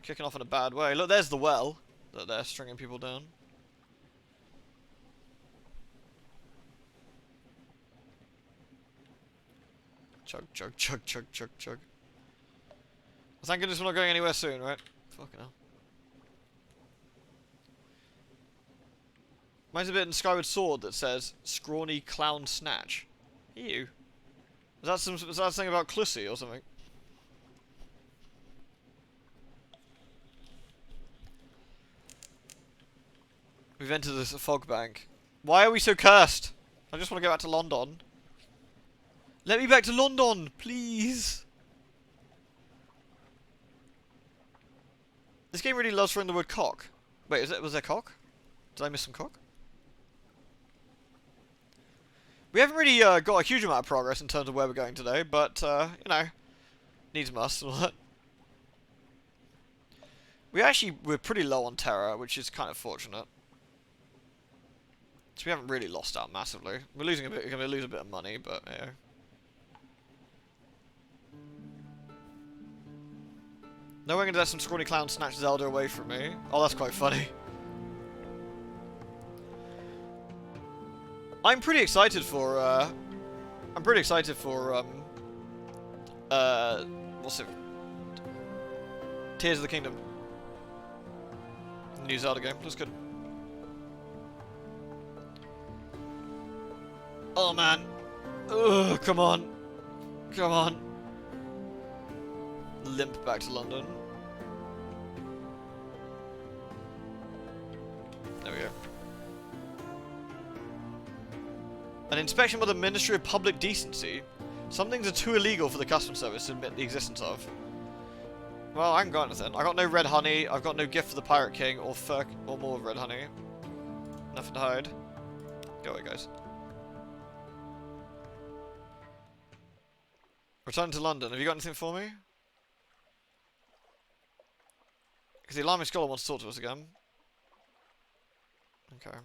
Kicking off in a bad way. Look, there's the well that they're stringing people down. Chug, chug, chug, chug, chug, chug. Well, thank goodness we're not going anywhere soon, right? Fucking hell. Mine's a bit in Skyward Sword that says, Scrawny Clown Snatch. Ew. Was that something about Clussy or something? We've entered this fog bank. Why are we so cursed? I just want to go back to London. Let me back to London, please. This game really loves throwing the word cock. Wait, was there cock? Did I miss some cock? We haven't really got a huge amount of progress in terms of where we're going today, but, you know, needs must and all that. We're pretty low on terror, which is kind of fortunate. So we haven't really lost out massively. We're losing a bit, we're going to lose a bit of money, but, yeah. No one can let some scrawny clown snatch Zelda away from me. Oh, that's quite funny. I'm pretty excited for, what's it? Tears of the Kingdom. New Zelda game. Looks good. Oh, man. Ugh, come on. Come on. Limp back to London. There we go. An inspection by the Ministry of Public Decency. Some things are too illegal for the customs service to admit the existence of. Well, I haven't got anything. I got no red honey. I've got no gift for the Pirate King or fur or more red honey. Nothing to hide. Go away, guys. Return to London. Have you got anything for me? Because the Alarming Scholar wants to talk to us again. Okay.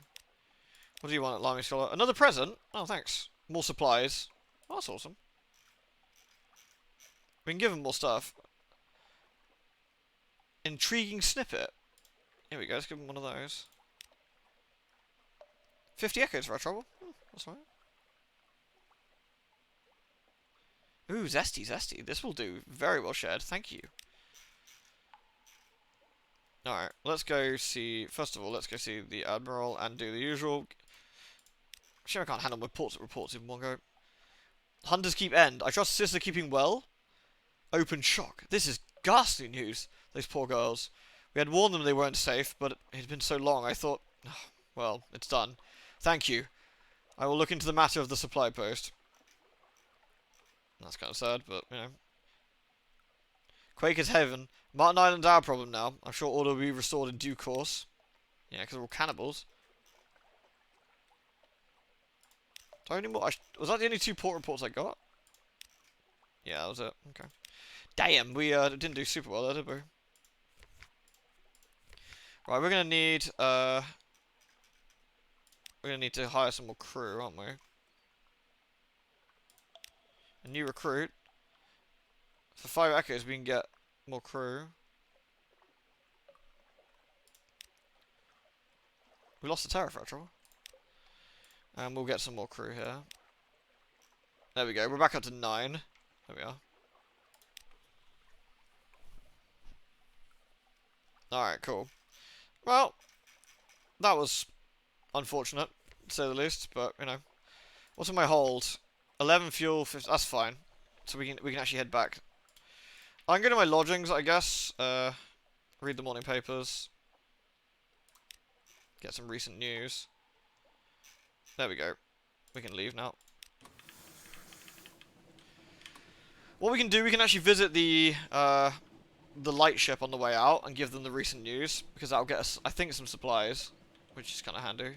What do you want, Alarming Scholar? Another present? Oh, thanks. More supplies. Oh, that's awesome. We can give him more stuff. Intriguing snippet. Here we go, let's give him one of those. 50 echoes for our trouble. That's fine. Ooh, zesty, zesty. This will do very well shared. Thank you. Alright, let's go see... First of all, let's go see the Admiral and do the usual. Shame I can't handle my reports in one go. Hunters keep end. I trust sister keeping well. Open shock. This is ghastly news. Those poor girls. We had warned them they weren't safe, but it had been so long I thought... Oh, well, it's done. Thank you. I will look into the matter of the supply post. That's kind of sad, but, you know. Quaker's Haven. Martin Island's our problem now. I'm sure order will be restored in due course. Yeah, because they're all cannibals. Do I have any more? Was that the only 2 port reports I got? Yeah, that was it. Okay. Damn, we didn't do super well there, did we? Right, we're gonna need to hire some more crew, aren't we? A new recruit. For 5 echoes, we can get more crew. We lost the Terror for our trouble. And we'll get some more crew here. There we go. We're back up to 9. There we are. Alright, cool. Well, that was unfortunate, to say the least, but, you know. What's in my hold? 11 fuel, 50, that's fine. So we can actually head back. I'm going to my lodgings, I guess. Read the morning papers. Get some recent news. There we go. We can leave now. What we can do, we can actually visit the lightship on the way out and give them the recent news, because that'll get us, I think, some supplies, which is kind of handy.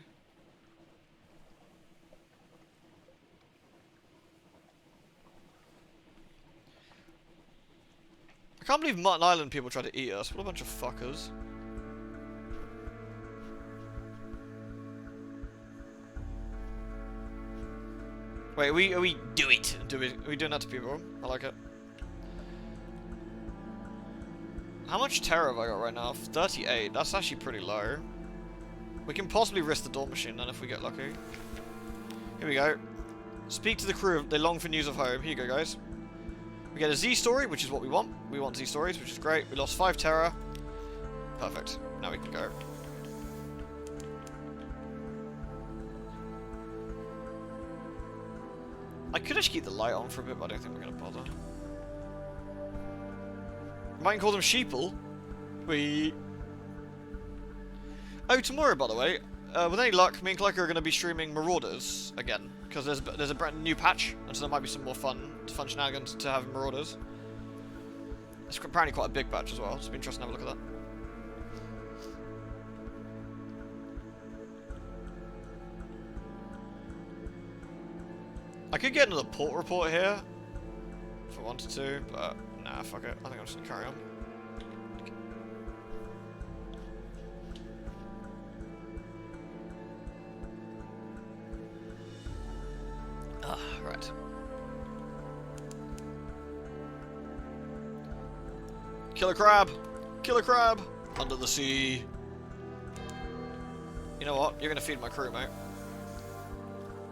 I can't believe Mutton Island people try to eat us. What a bunch of fuckers. Wait, are we do it? Are we doing that to people? I like it. How much terror have I got right now? 38. That's actually pretty low. We can possibly risk the door machine then if we get lucky. Here we go. Speak to the crew. They long for news of home. Here you go, guys. We get a Z story, which is what we want. We want Z stories, which is great. We lost 5 terror. Perfect. Now we can go. I could actually keep the light on for a bit, but I don't think we're going to bother. Might call them sheeple. Oh, tomorrow, by the way, with any luck, me and Clyker are going to be streaming Marauders again, because there's a brand new patch, and so there might be some more fun shenanigans to have in Marauders. It's apparently quite a big patch as well, so it'll be interesting to have a look at that. I could get another port report here, if I wanted to, but nah, fuck it. I think I'm just gonna carry on. Right. Kill a crab! Kill a crab! Under the sea. You know what? You're gonna feed my crew, mate.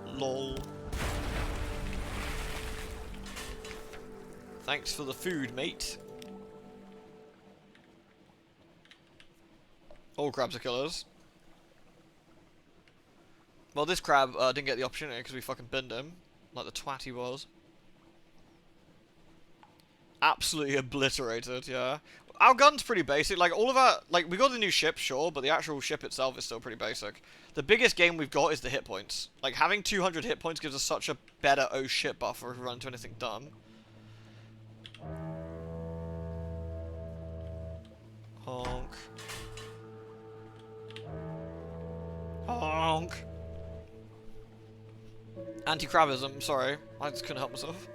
LOL. Thanks for the food, mate. All crabs are killers. Well, this crab didn't get the opportunity because we fucking binned him. Like the twat he was. Absolutely obliterated, yeah. our gun's pretty basic. Like, all of our... Like, we got the new ship, sure, but the actual ship itself is still pretty basic. The biggest gain we've got is the hit points. Like, having 200 hit points gives us such a better oh shit buffer if we run into anything dumb. Honk. Honk. Anti-crabism, sorry. I just couldn't help myself.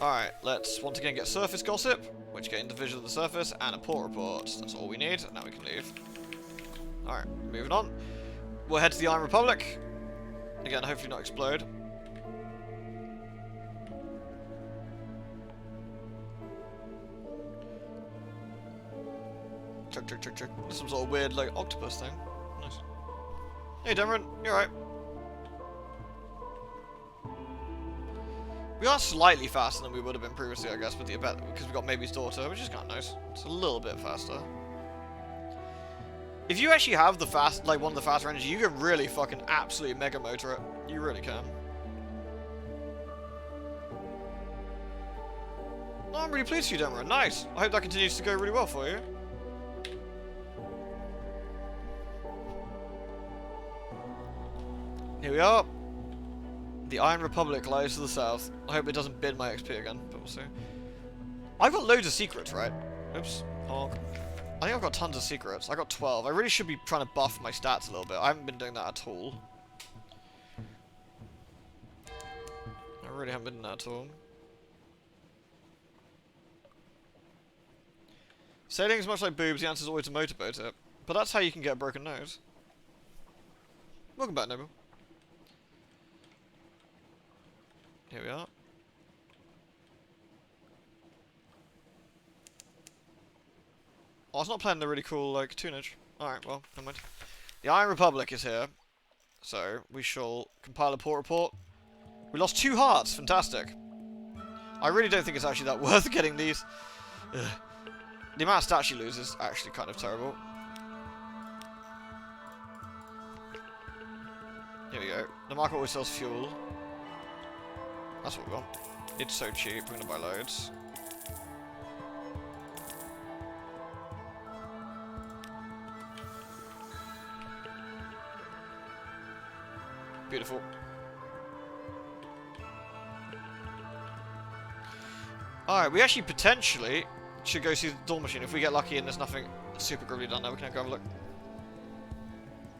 Alright, let's once again get surface gossip, which gained the visual of the surface, and a port report. That's all we need, and now we can leave. Alright, moving on. We'll head to the Iron Republic. Again, hopefully not explode. Chug, chug, chug, chug. There's some sort of weird, like, octopus thing. Nice. Hey, Demeron, you alright? We are slightly faster than we would have been previously, I guess, with the event, because we got Maybe's daughter, which is kind of nice. It's a little bit faster. If you actually have the fast, like, one of the faster engines, you can really fucking absolutely mega motor it. You really can. Oh, I'm really pleased with you, Demeron. Nice. I hope that continues to go really well for you. Here we are. The Iron Republic lies to the south. I hope it doesn't bid my XP again, but we'll see. I've got loads of secrets, right? Oops. Honk. I think I've got tons of secrets. I got 12. I really should be trying to buff my stats a little bit. I haven't been doing that at all. I really haven't been doing that at all. Sailing is much like boobs. The answer is always to motorboat it. But that's how you can get a broken nose. Welcome back, Noble. Here we are. Oh, I was not playing the really cool, like, tunage. Alright, well, never mind. The Iron Republic is here. So, we shall compile a port report. We lost 2 hearts. Fantastic. I really don't think it's actually that worth getting these. Ugh. The amount of stats she loses is actually kind of terrible. Here we go. The market always sells fuel. That's what we want. It's so cheap, we're gonna buy loads. Beautiful. Alright, we actually potentially should go see the Dawn Machine. If we get lucky and there's nothing super gravely done there, we can go have a look.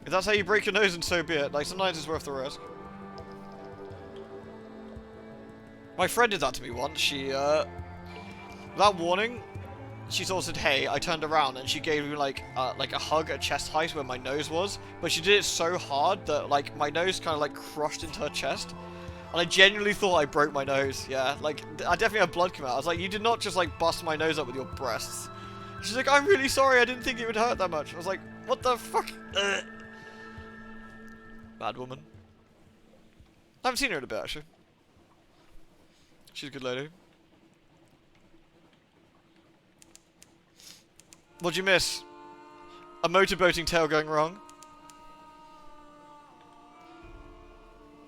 If that's how you break your nose, then so be it. Like, sometimes it's worth the risk. My friend did that to me once. She, without warning, she sort of said, hey, I turned around and she gave me, like a hug at chest height where my nose was. But she did it so hard that, like, my nose kind of, like, crushed into her chest. And I genuinely thought I broke my nose, yeah. Like, I definitely had blood come out. I was like, you did not just, like, bust my nose up with your breasts. She's like, I'm really sorry, I didn't think it would hurt that much. I was like, what the fuck? Bad woman. I haven't seen her in a bit, actually. She's a good lady. What'd you miss? A motorboating tale going wrong?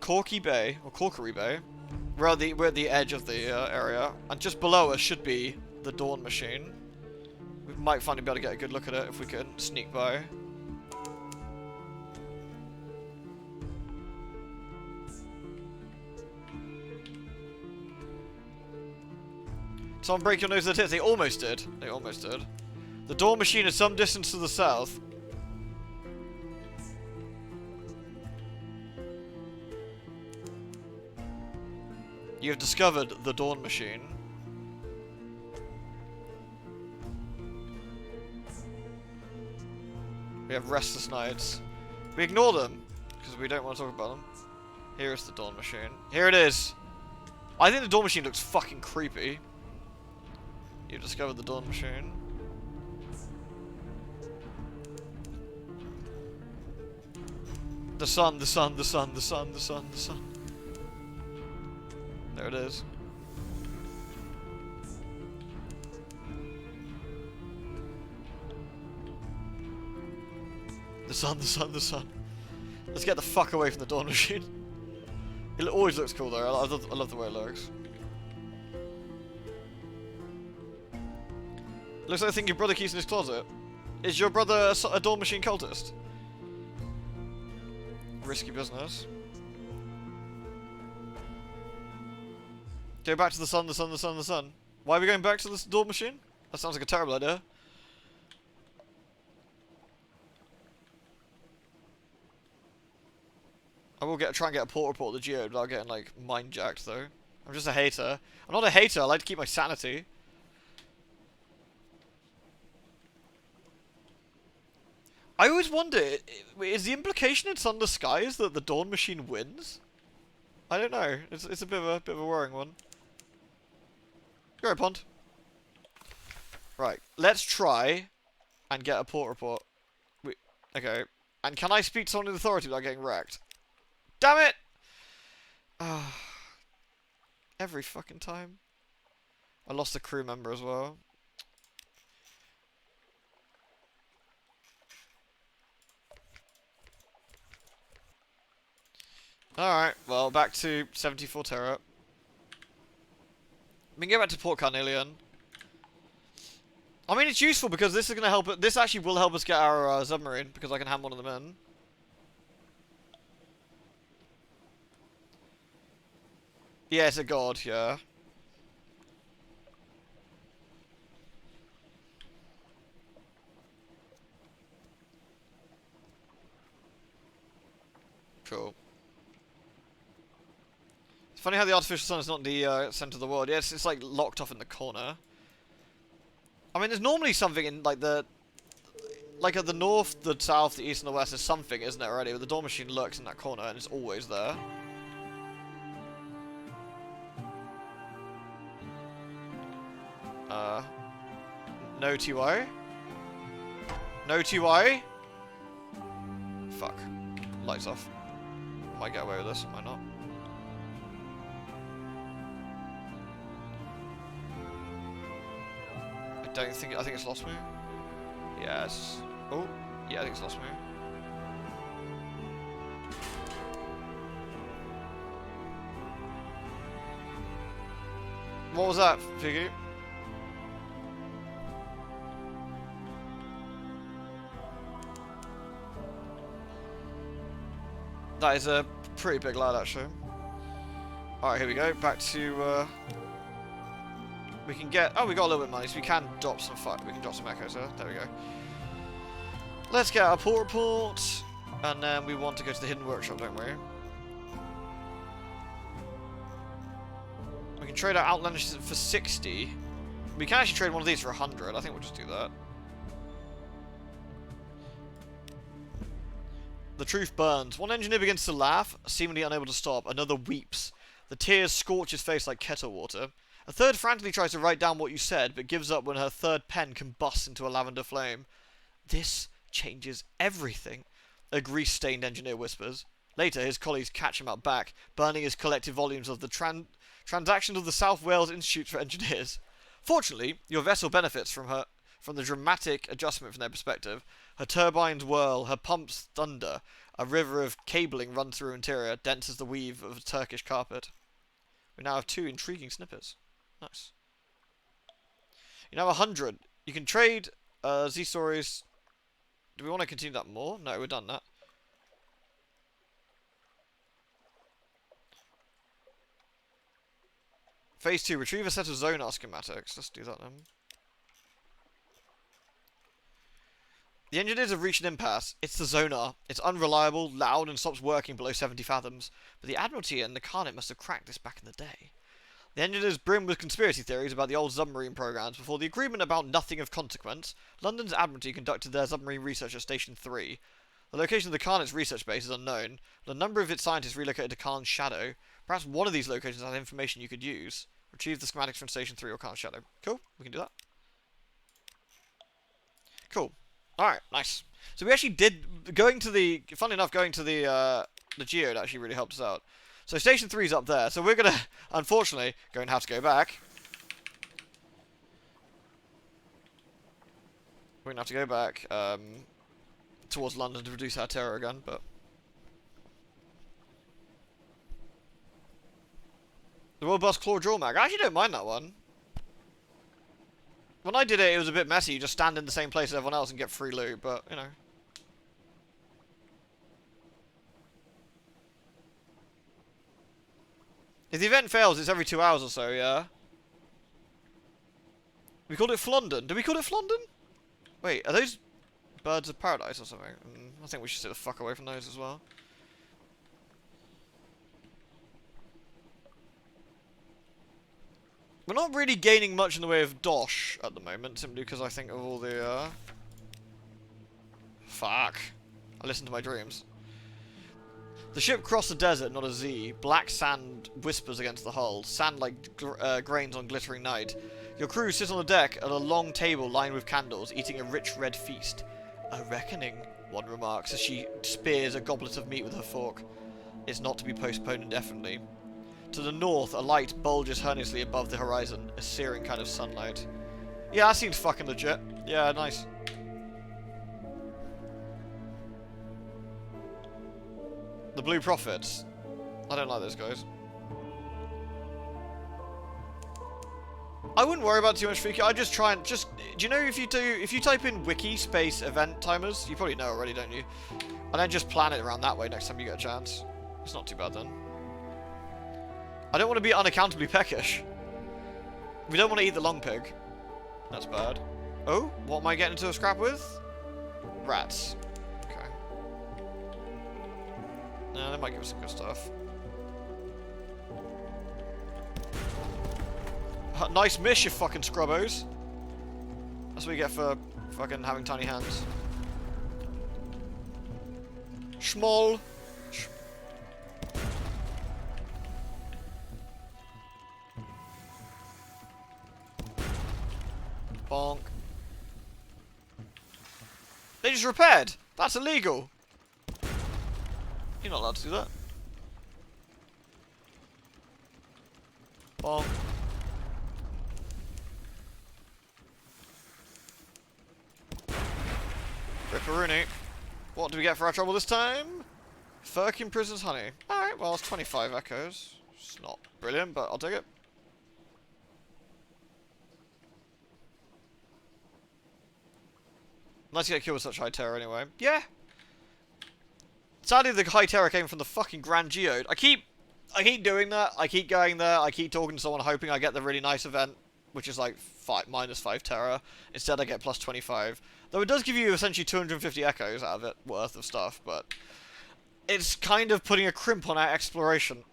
Corky Bay, or Corkery Bay. We're at the edge of the area, and just below us should be the Dawn Machine. We might finally be able to get a good look at it if we can sneak by. Someone break your nose with the tits. They almost did. They almost did. The Dawn Machine is some distance to the south. You have discovered the Dawn Machine. We have restless nights. We ignore them, because we don't want to talk about them. Here is the Dawn Machine. Here it is. I think the Dawn Machine looks fucking creepy. You've discovered the Dawn Machine. The sun, the sun, the sun, the sun, the sun, the sun. There it is. The sun, the sun, the sun. Let's get the fuck away from the Dawn Machine. It always looks cool though. I love the way it looks. Looks like I think your brother keeps in his closet. Is your brother a Dawn Machine cultist? Risky business. Go back to the sun, the sun, the sun, the sun. Why are we going back to this Dawn Machine? That sounds like a terrible idea. I will try and get a port report of the Geode without getting, like, mind jacked, though. I'm just a hater. I'm not a hater, I like to keep my sanity. I always wonder, is the implication in Sunless Skies that the Dawn Machine wins? I don't know. It's a bit of a worrying one. Go ahead, Pond. Right, let's try and get a port report. Okay. And can I speak to someone in authority without getting wrecked? Damn it! Every fucking time. I lost a crew member as well. Alright, well, back to 74 Terra. We can get back to Port Carnelian. I mean, it's useful because this is going to help. This actually will help us get our submarine because I can hand one of them in. Yeah, it's a god, yeah. Cool. It's funny how the artificial sun is not the center of the world. Yeah, it's like locked off in the corner. I mean, there's normally something in like like at the north, the south, the east, and the west. There's something, isn't there already? But the Dawn Machine lurks in that corner, and it's always there. No TY. No TY. Fuck. Lights off. Might get away with this, might not. I think it's lost me. Yeah, it's... Oh, yeah, I think it's lost me. What was that, Figgy? That is a pretty big lad, actually. Alright, here we go. Back to, we can get... Oh, we got a little bit of money, so we can drop some we can drop some echoes there. There we go. Let's get our port report. And then we want to go to the hidden workshop, don't we? We can trade our outlandish for 60. We can actually trade one of these for 100. I think we'll just do that. The truth burns. One engineer begins to laugh, seemingly unable to stop. Another weeps. The tears scorch his face like kettle water. A third frantically tries to write down what you said, but gives up when her third pen combusts into a lavender flame. This changes everything, a grease-stained engineer whispers. Later, his colleagues catch him up back, burning his collected volumes of the Transactions of the South Wales Institute for Engineers. Fortunately, your vessel benefits from the dramatic adjustment from their perspective. Her turbines whirl, her pumps thunder. A river of cabling runs through her interior, dense as the weave of a Turkish carpet. We now have 2 intriguing snippets. Nice. You now have 100. You can trade Z-Stories. Do we want to continue that more? No, we've done that. Phase 2. Retrieve a set of sonar schematics. Let's do that then. The engineers have reached an impasse. It's the sonar. It's unreliable, loud, and stops working below 70 fathoms. But the Admiralty and the Carnet must have cracked this back in the day. The engineers brim with conspiracy theories about the old submarine programs. Before the agreement about nothing of consequence, London's Admiralty conducted their submarine research at Station 3. The location of the Carnet's research base is unknown, but a number of its scientists relocated to Khan's Shadow. Perhaps one of these locations has information you could use. Retrieve the schematics from Station 3 or Khan's Shadow. Cool, we can do that. Cool. Alright, nice. So we actually did, funnily enough, going to the Geode actually really helped us out. So Station 3 is up there, so we're gonna, unfortunately, going to have to go back. We're gonna have to go back, towards London to reduce our terror again, but... The World Bus Claw Draw Mag. I actually don't mind that one. When I did it, it was a bit messy. You just stand in the same place as everyone else and get free loot, but, you know. If the event fails, it's every 2 hours or so, yeah? We called it Flondon. Did we call it Flondon? Wait, are those birds of paradise or something? I think we should sit the fuck away from those as well. We're not really gaining much in the way of dosh at the moment, simply because I think of all the, Fuck. I listen to my dreams. The ship crossed the desert, not a Z. Black sand whispers against the hull. Sand like grains on glittering night. Your crew sits on the deck at a long table lined with candles, eating a rich red feast. A reckoning, one remarks as she spears a goblet of meat with her fork. It's not to be postponed indefinitely. To the north, a light bulges heinously above the horizon, a searing kind of sunlight. Yeah, that seems fucking legit. Yeah, nice. The Blue Prophets. I don't like those guys. I wouldn't worry about too much freaky. I just try and do you know if you type in wiki space event timers, you probably know already, don't you? And then just plan it around that way next time you get a chance. It's not too bad then. I don't want to be unaccountably peckish. We don't want to eat the long pig. That's bad. Oh, what am I getting into a scrap with? Rats. Okay. No, they might give us some good stuff. Nice miss, you fucking scrubbos. That's what you get for fucking having tiny hands. Schmoll. Bonk. They just repaired. That's illegal. You're not allowed to do that. Bonk. Ripperoonie. What do we get for our trouble this time? Firkin Prison's Honey. Alright, well, it's 25 echoes. It's not brilliant, but I'll take it. Nice to get killed with such high terror anyway. Yeah. Sadly, the high terror came from the fucking Grand Geode. I keep doing that. I keep going there. I keep talking to someone hoping I get the really nice event, which is like -5 terror. Instead, I get plus 25. Though it does give you essentially 250 echoes out of it worth of stuff, but it's kind of putting a crimp on our exploration.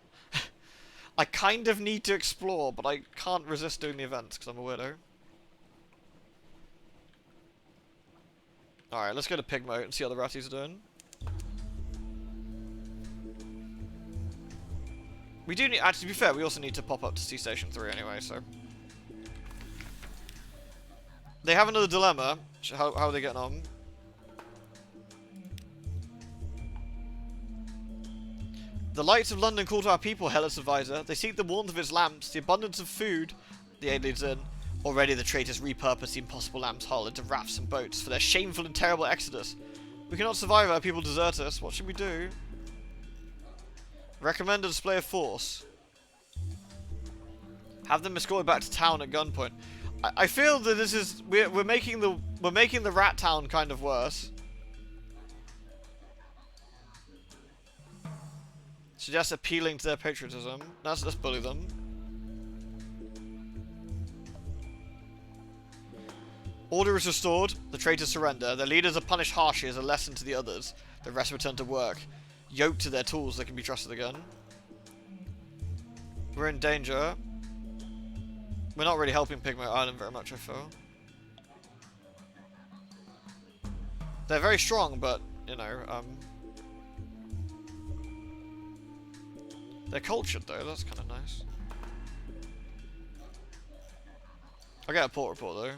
I kind of need to explore, but I can't resist doing the events because I'm a weirdo. Alright, let's go to Pig Mode and see how the ratties are doing. We do need, actually, to be fair, we also need to pop up to Sea Station 3 anyway, so. They have another dilemma. How are they getting on? The lights of London call to our people, Hellas advisor. They seek the warmth of its lamps, the abundance of food. The aid leads in. Already the traitors repurposed the impossible lamp's hull into rafts and boats for their shameful and terrible exodus. We cannot survive, our people desert us. What should we do? Recommend a display of force. Have them escorted back to town at gunpoint. I feel that this is we're making the rat town kind of worse. Suggest appealing to their patriotism. Let's bully them. Order is restored. The traitors surrender. Their leaders are punished harshly as a lesson to the others. The rest return to work. Yoked to their tools, they can be trusted again. We're in danger. We're not really helping Pigmo Island very much, I feel. They're very strong, but, you know, they're cultured, though. That's kind of nice. I'll get a port report, though.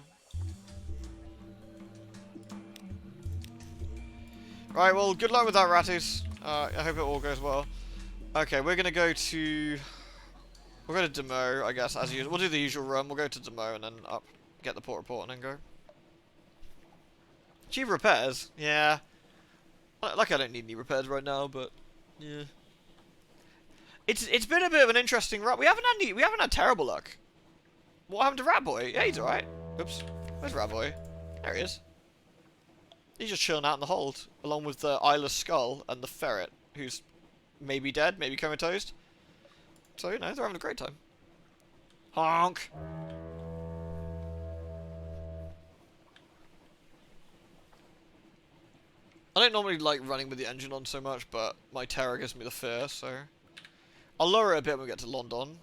Right, well, good luck with that, ratties. I hope it all goes well. Okay, we're gonna go to... We'll go to Demo, I guess, as usual. We'll do the usual run. We'll go to Demo and then up, get the port report, and then go. Cheap repairs? Yeah. Like I don't need any repairs right now, but... Yeah. It's been a bit of an interesting run. We haven't had terrible luck. What happened to Rat Boy? Yeah, he's alright. Oops. Where's Ratboy? There he is. He's just chilling out in the hold, along with the eyeless skull and the ferret, who's maybe dead, maybe comatose. So, you know, they're having a great time. Honk! I don't normally like running with the engine on so much, but my terror gives me the fear, so... I'll lower it a bit when we get to London.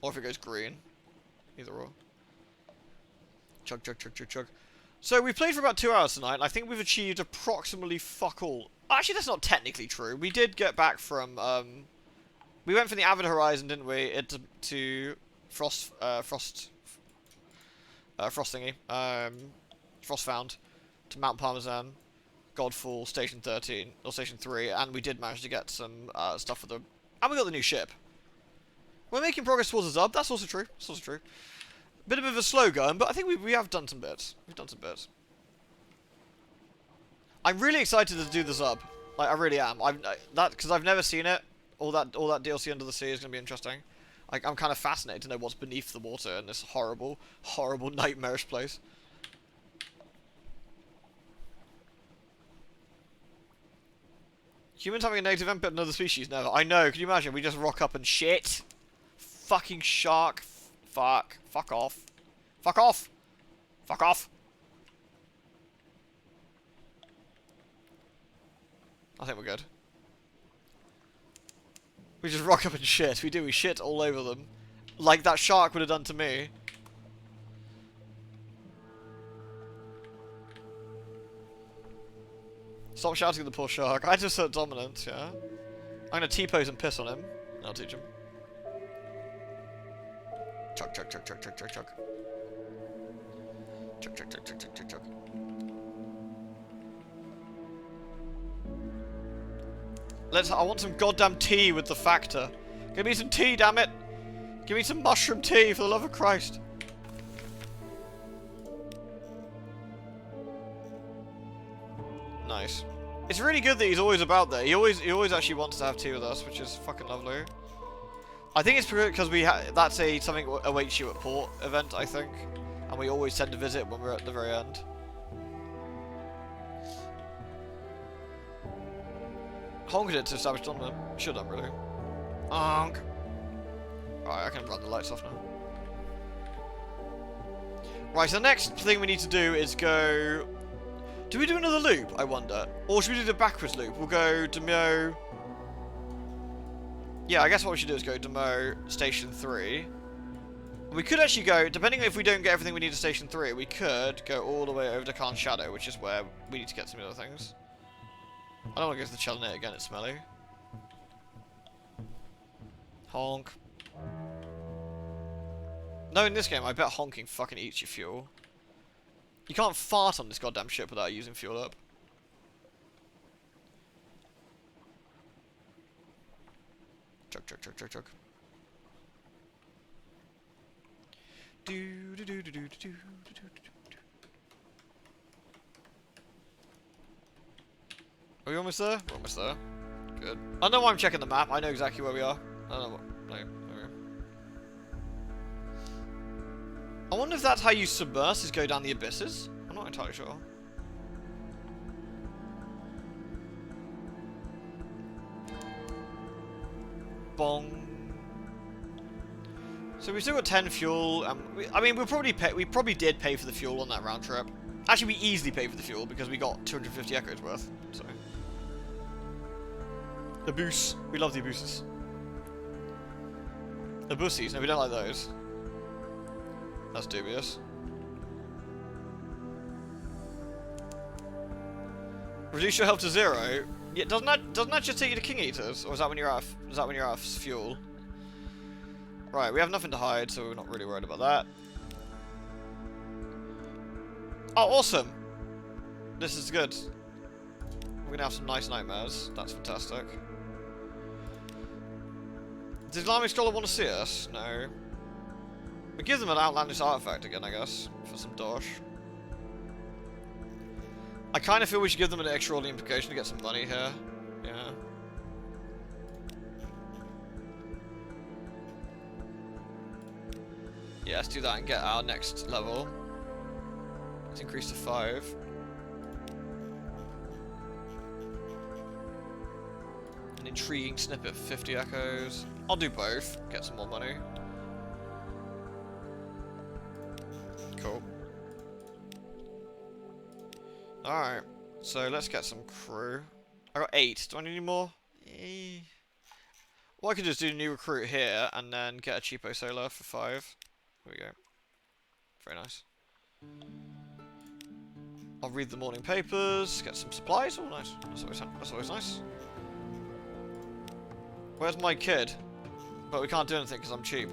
Or if it goes green. Either or. Chug, chug, chug, chug, chug. So we've played for about 2 hours tonight, and I think we've achieved approximately fuck all. Actually, that's not technically true. We did get back from, we went from the Avid Horizon, didn't we, to Frost thingy. Frostfound. To Mount Parmesan. Godfall, Station 13, or Station 3, and we did manage to get some stuff for the... And we got the new ship. We're making progress towards the Zub, that's also true. That's also true. Bit of a slow going, but I think we have done some bits. We've done some bits. I'm really excited to do the Zub. Like, I really am. Because I've never seen it. All that DLC Under the Sea is going to be interesting. Like, I'm kind of fascinated to know what's beneath the water in this horrible, horrible, nightmarish place. Humans having a negative impact on another species? Never. I know, can you imagine? We just rock up and shit. Fucking shark. Fuck. Fuck off. Fuck off. Fuck off. I think we're good. We just rock up and shit. We do. We shit all over them. Like that shark would have done to me. Stop shouting at the poor shark. I just assert dominance, yeah? I'm gonna T-pose and piss on him. I'll teach him. Chuck, chuck, chuck, chuck, chuck, chuck, chuck. Chuck, chuck, chuck, chuck, chuck, chuck, chuck. I want some goddamn tea with the factor. Give me some tea, damn it! Give me some mushroom tea, for the love of Christ. Nice. It's really good that he's always about there. He always actually wants to have tea with us, which is fucking lovely. I think it's because that's something awaits you at port event, I think, and we always tend to visit when we're at the very end. Honked it to establish dominance. Should have really. Honk. Right, I can run the lights off now. Right, so the next thing we need to do is go. Do we do another loop, I wonder? Or should we do the backwards loop? We'll go Demo... Yeah, I guess what we should do is go Demo Station 3. We could actually go, depending on if we don't get everything we need at Station 3, we could go all the way over to Khan's Shadow, which is where we need to get some other things. I don't want to go to the Chelonate again, it's smelly. Honk. No, in this game, I bet honking fucking eats your fuel. You can't fart on this goddamn ship without using fuel up. Chug, chug, chug, chug, chug. Do do do do do do do do do. Are we almost there? We're almost there. Good. I know why I'm checking the map. I know exactly where we are. I don't know what. No, there we go. I wonder if that's how you submerse, is go down the abysses? I'm not entirely sure. Bong. So we still got 10 fuel. I mean, we probably did pay for the fuel on that round trip. Actually, we easily paid for the fuel because we got 250 echoes worth. So. Abuse. We love the abuses. Abusies. No, we don't like those. That's dubious. Reduce your health to 0. Yeah, doesn't that just take you to King Eaters, or is that when you're out of fuel? Right, we have nothing to hide, so we're not really worried about that. Oh, awesome! This is good. We're gonna have some nice nightmares. That's fantastic. Does Islamic Scholar want to see us? No. We give them an outlandish artifact again, I guess, for some dosh. I kind of feel we should give them an extraordinary implication to get some money here. Yeah. Yeah, let's do that and get our next level. Let's increase to 5. An intriguing snippet for 50 echoes. I'll do both. Get some more money. Cool. Alright. So let's get some crew. I got 8. Do I need any more? Well, I could just do a new recruit here and then get a cheapo solar for 5. There we go. Very nice. I'll read the morning papers, get some supplies. Oh, nice. That's always nice. Where's my kid? But we can't do anything because I'm cheap.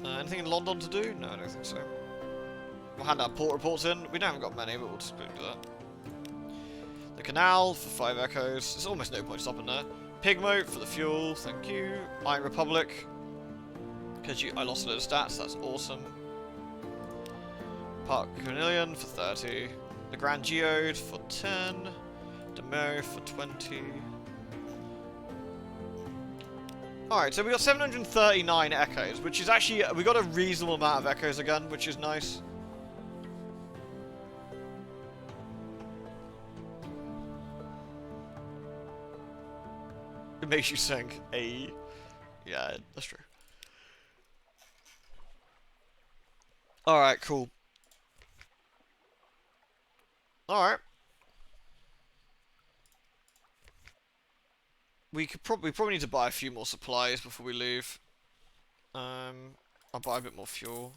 Anything in London to do? No, I don't think so. We'll hand our port reports in. We haven't got many, but we'll just do that. The canal for 5 echoes. There's almost no point stopping there. Pigmote for the fuel. Thank you. Iron Republic. Because I lost a load of stats. That's awesome. Park Cornelian for 30. The Grand Geode for 10. Demo for 20. Alright, so we got 739 echoes, which is actually, we got a reasonable amount of echoes again, which is nice. It makes you sink. Yeah, that's true. Alright, cool. Alright. We probably need to buy a few more supplies before we leave. I'll buy a bit more fuel.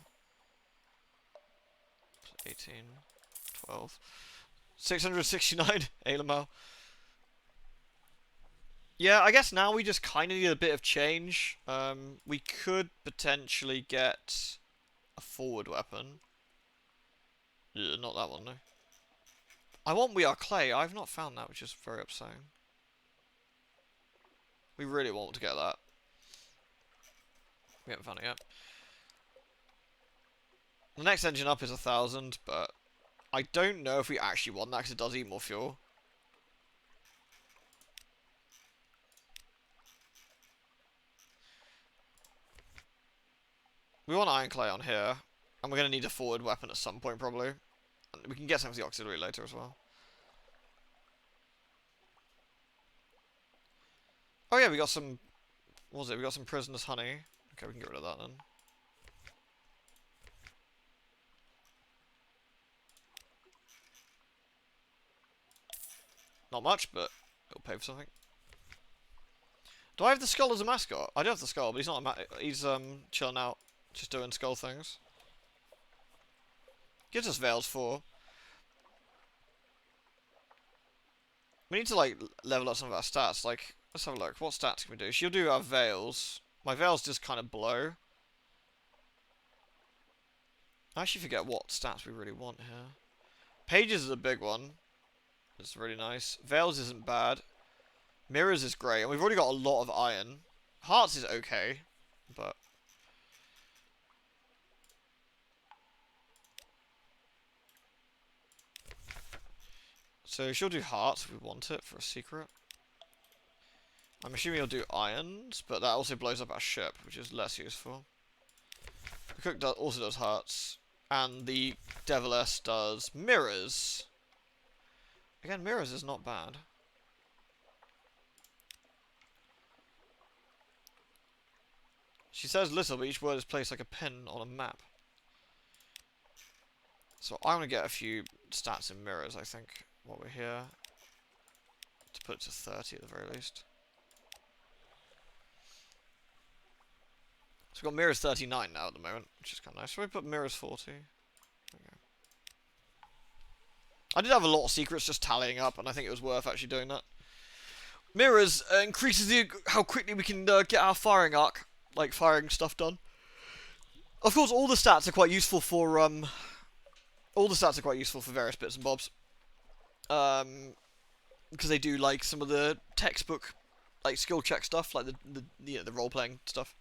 18, 12, 669 ALML. Yeah, I guess now we just kind of need a bit of change. We could potentially get a forward weapon. Yeah, not that one, no. I want We Are Clay. I've not found that, which is very upsetting. We really want to get that. We haven't found it yet. The next engine up is 1,000, but I don't know if we actually want that because it does eat more fuel. We want Iron Clay on here, and we're going to need a forward weapon at some point probably. And we can get some of the auxiliary later as well. Oh yeah, we got some... What was it? We got some Prisoner's Honey. Okay, we can get rid of that then. Not much, but it'll pay for something. Do I have the skull as a mascot? I do have the skull, but he's not he's chilling out, just doing skull things. Gives us Veils 4. We need to like level up some of our stats. Like, let's have a look. What stats can we do? She'll do our Veils. My Veils just kind of blow. I actually forget what stats we really want here. Pages is a big one. It's really nice. Veils isn't bad. Mirrors is great, and we've already got a lot of iron. Hearts is okay, but... So she'll do hearts if we want it for a secret. I'm assuming he'll do irons, but that also blows up our ship, which is less useful. The cook also does hearts, and the Deviless does mirrors. Again, mirrors is not bad. She says little, but each word is placed like a pin on a map. So I'm going to get a few stats in mirrors, I think, while we're here. To put it to 30 at the very least. So we've got mirrors 39 now at the moment, which is kind of nice. So we put mirrors 40. Okay. I did have a lot of secrets just tallying up, and I think it was worth actually doing that. Mirrors increases how quickly we can get our firing arc, like firing stuff done. Of course, all the stats are quite useful for various bits and bobs. Because they do like some of the textbook, like skill check stuff, like the role playing stuff.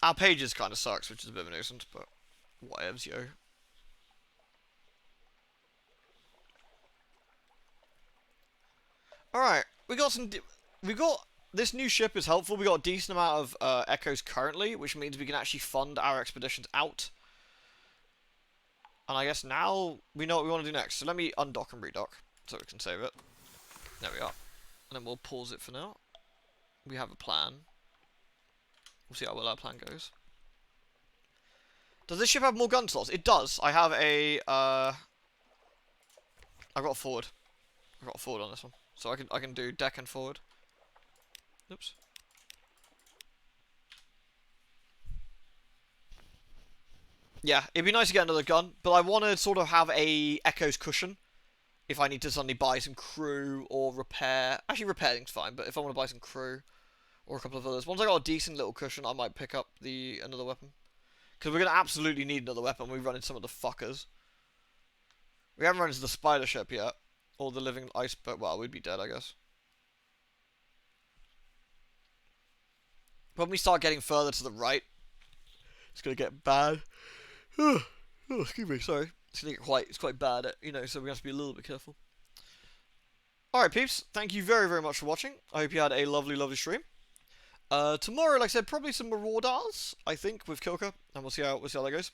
Our pages kind of sucks, which is a bit of a nuisance, but whatevs, yo. Alright, we got some... We got... This new ship is helpful. We got a decent amount of echoes currently, which means we can actually fund our expeditions out. And I guess now we know what we want to do next. So let me undock and redock so we can save it. There we are. And then we'll pause it for now. We have a plan. We'll see how well our plan goes. Does this ship have more gun slots? It does. I have a... I've got a forward. I've got a forward on this one. So I can do deck and forward. Oops. Yeah, it'd be nice to get another gun, but I want to sort of have a Echo's cushion if I need to suddenly buy some crew or repair. Actually, repairing's fine, but if I want to buy some crew or a couple of others. Once I got a decent little cushion, I might pick up another weapon. Because we're going to absolutely need another weapon when we run into some of the fuckers. We haven't run into the spider ship yet. Or the living iceberg. Well, we'd be dead, I guess. When we start getting further to the right, it's going to get bad. Oh, excuse me, sorry. It's quite bad, so we have to be a little bit careful. Alright, peeps. Thank you very, very much for watching. I hope you had a lovely, lovely stream. Tomorrow, like I said, probably some Marauders, I think, with Kilka, and we'll see how that goes.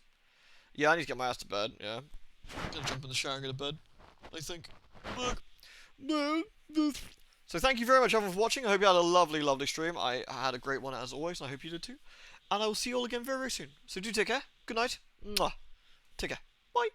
Yeah, I need to get my ass to bed, yeah. I'm gonna jump in the shower and go to bed, I think. So thank you very much, everyone, for watching. I hope you had a lovely, lovely stream. I had a great one, as always, and I hope you did too. And I will see you all again very, very soon. So do take care. Good night. Mwah. Take care. Bye.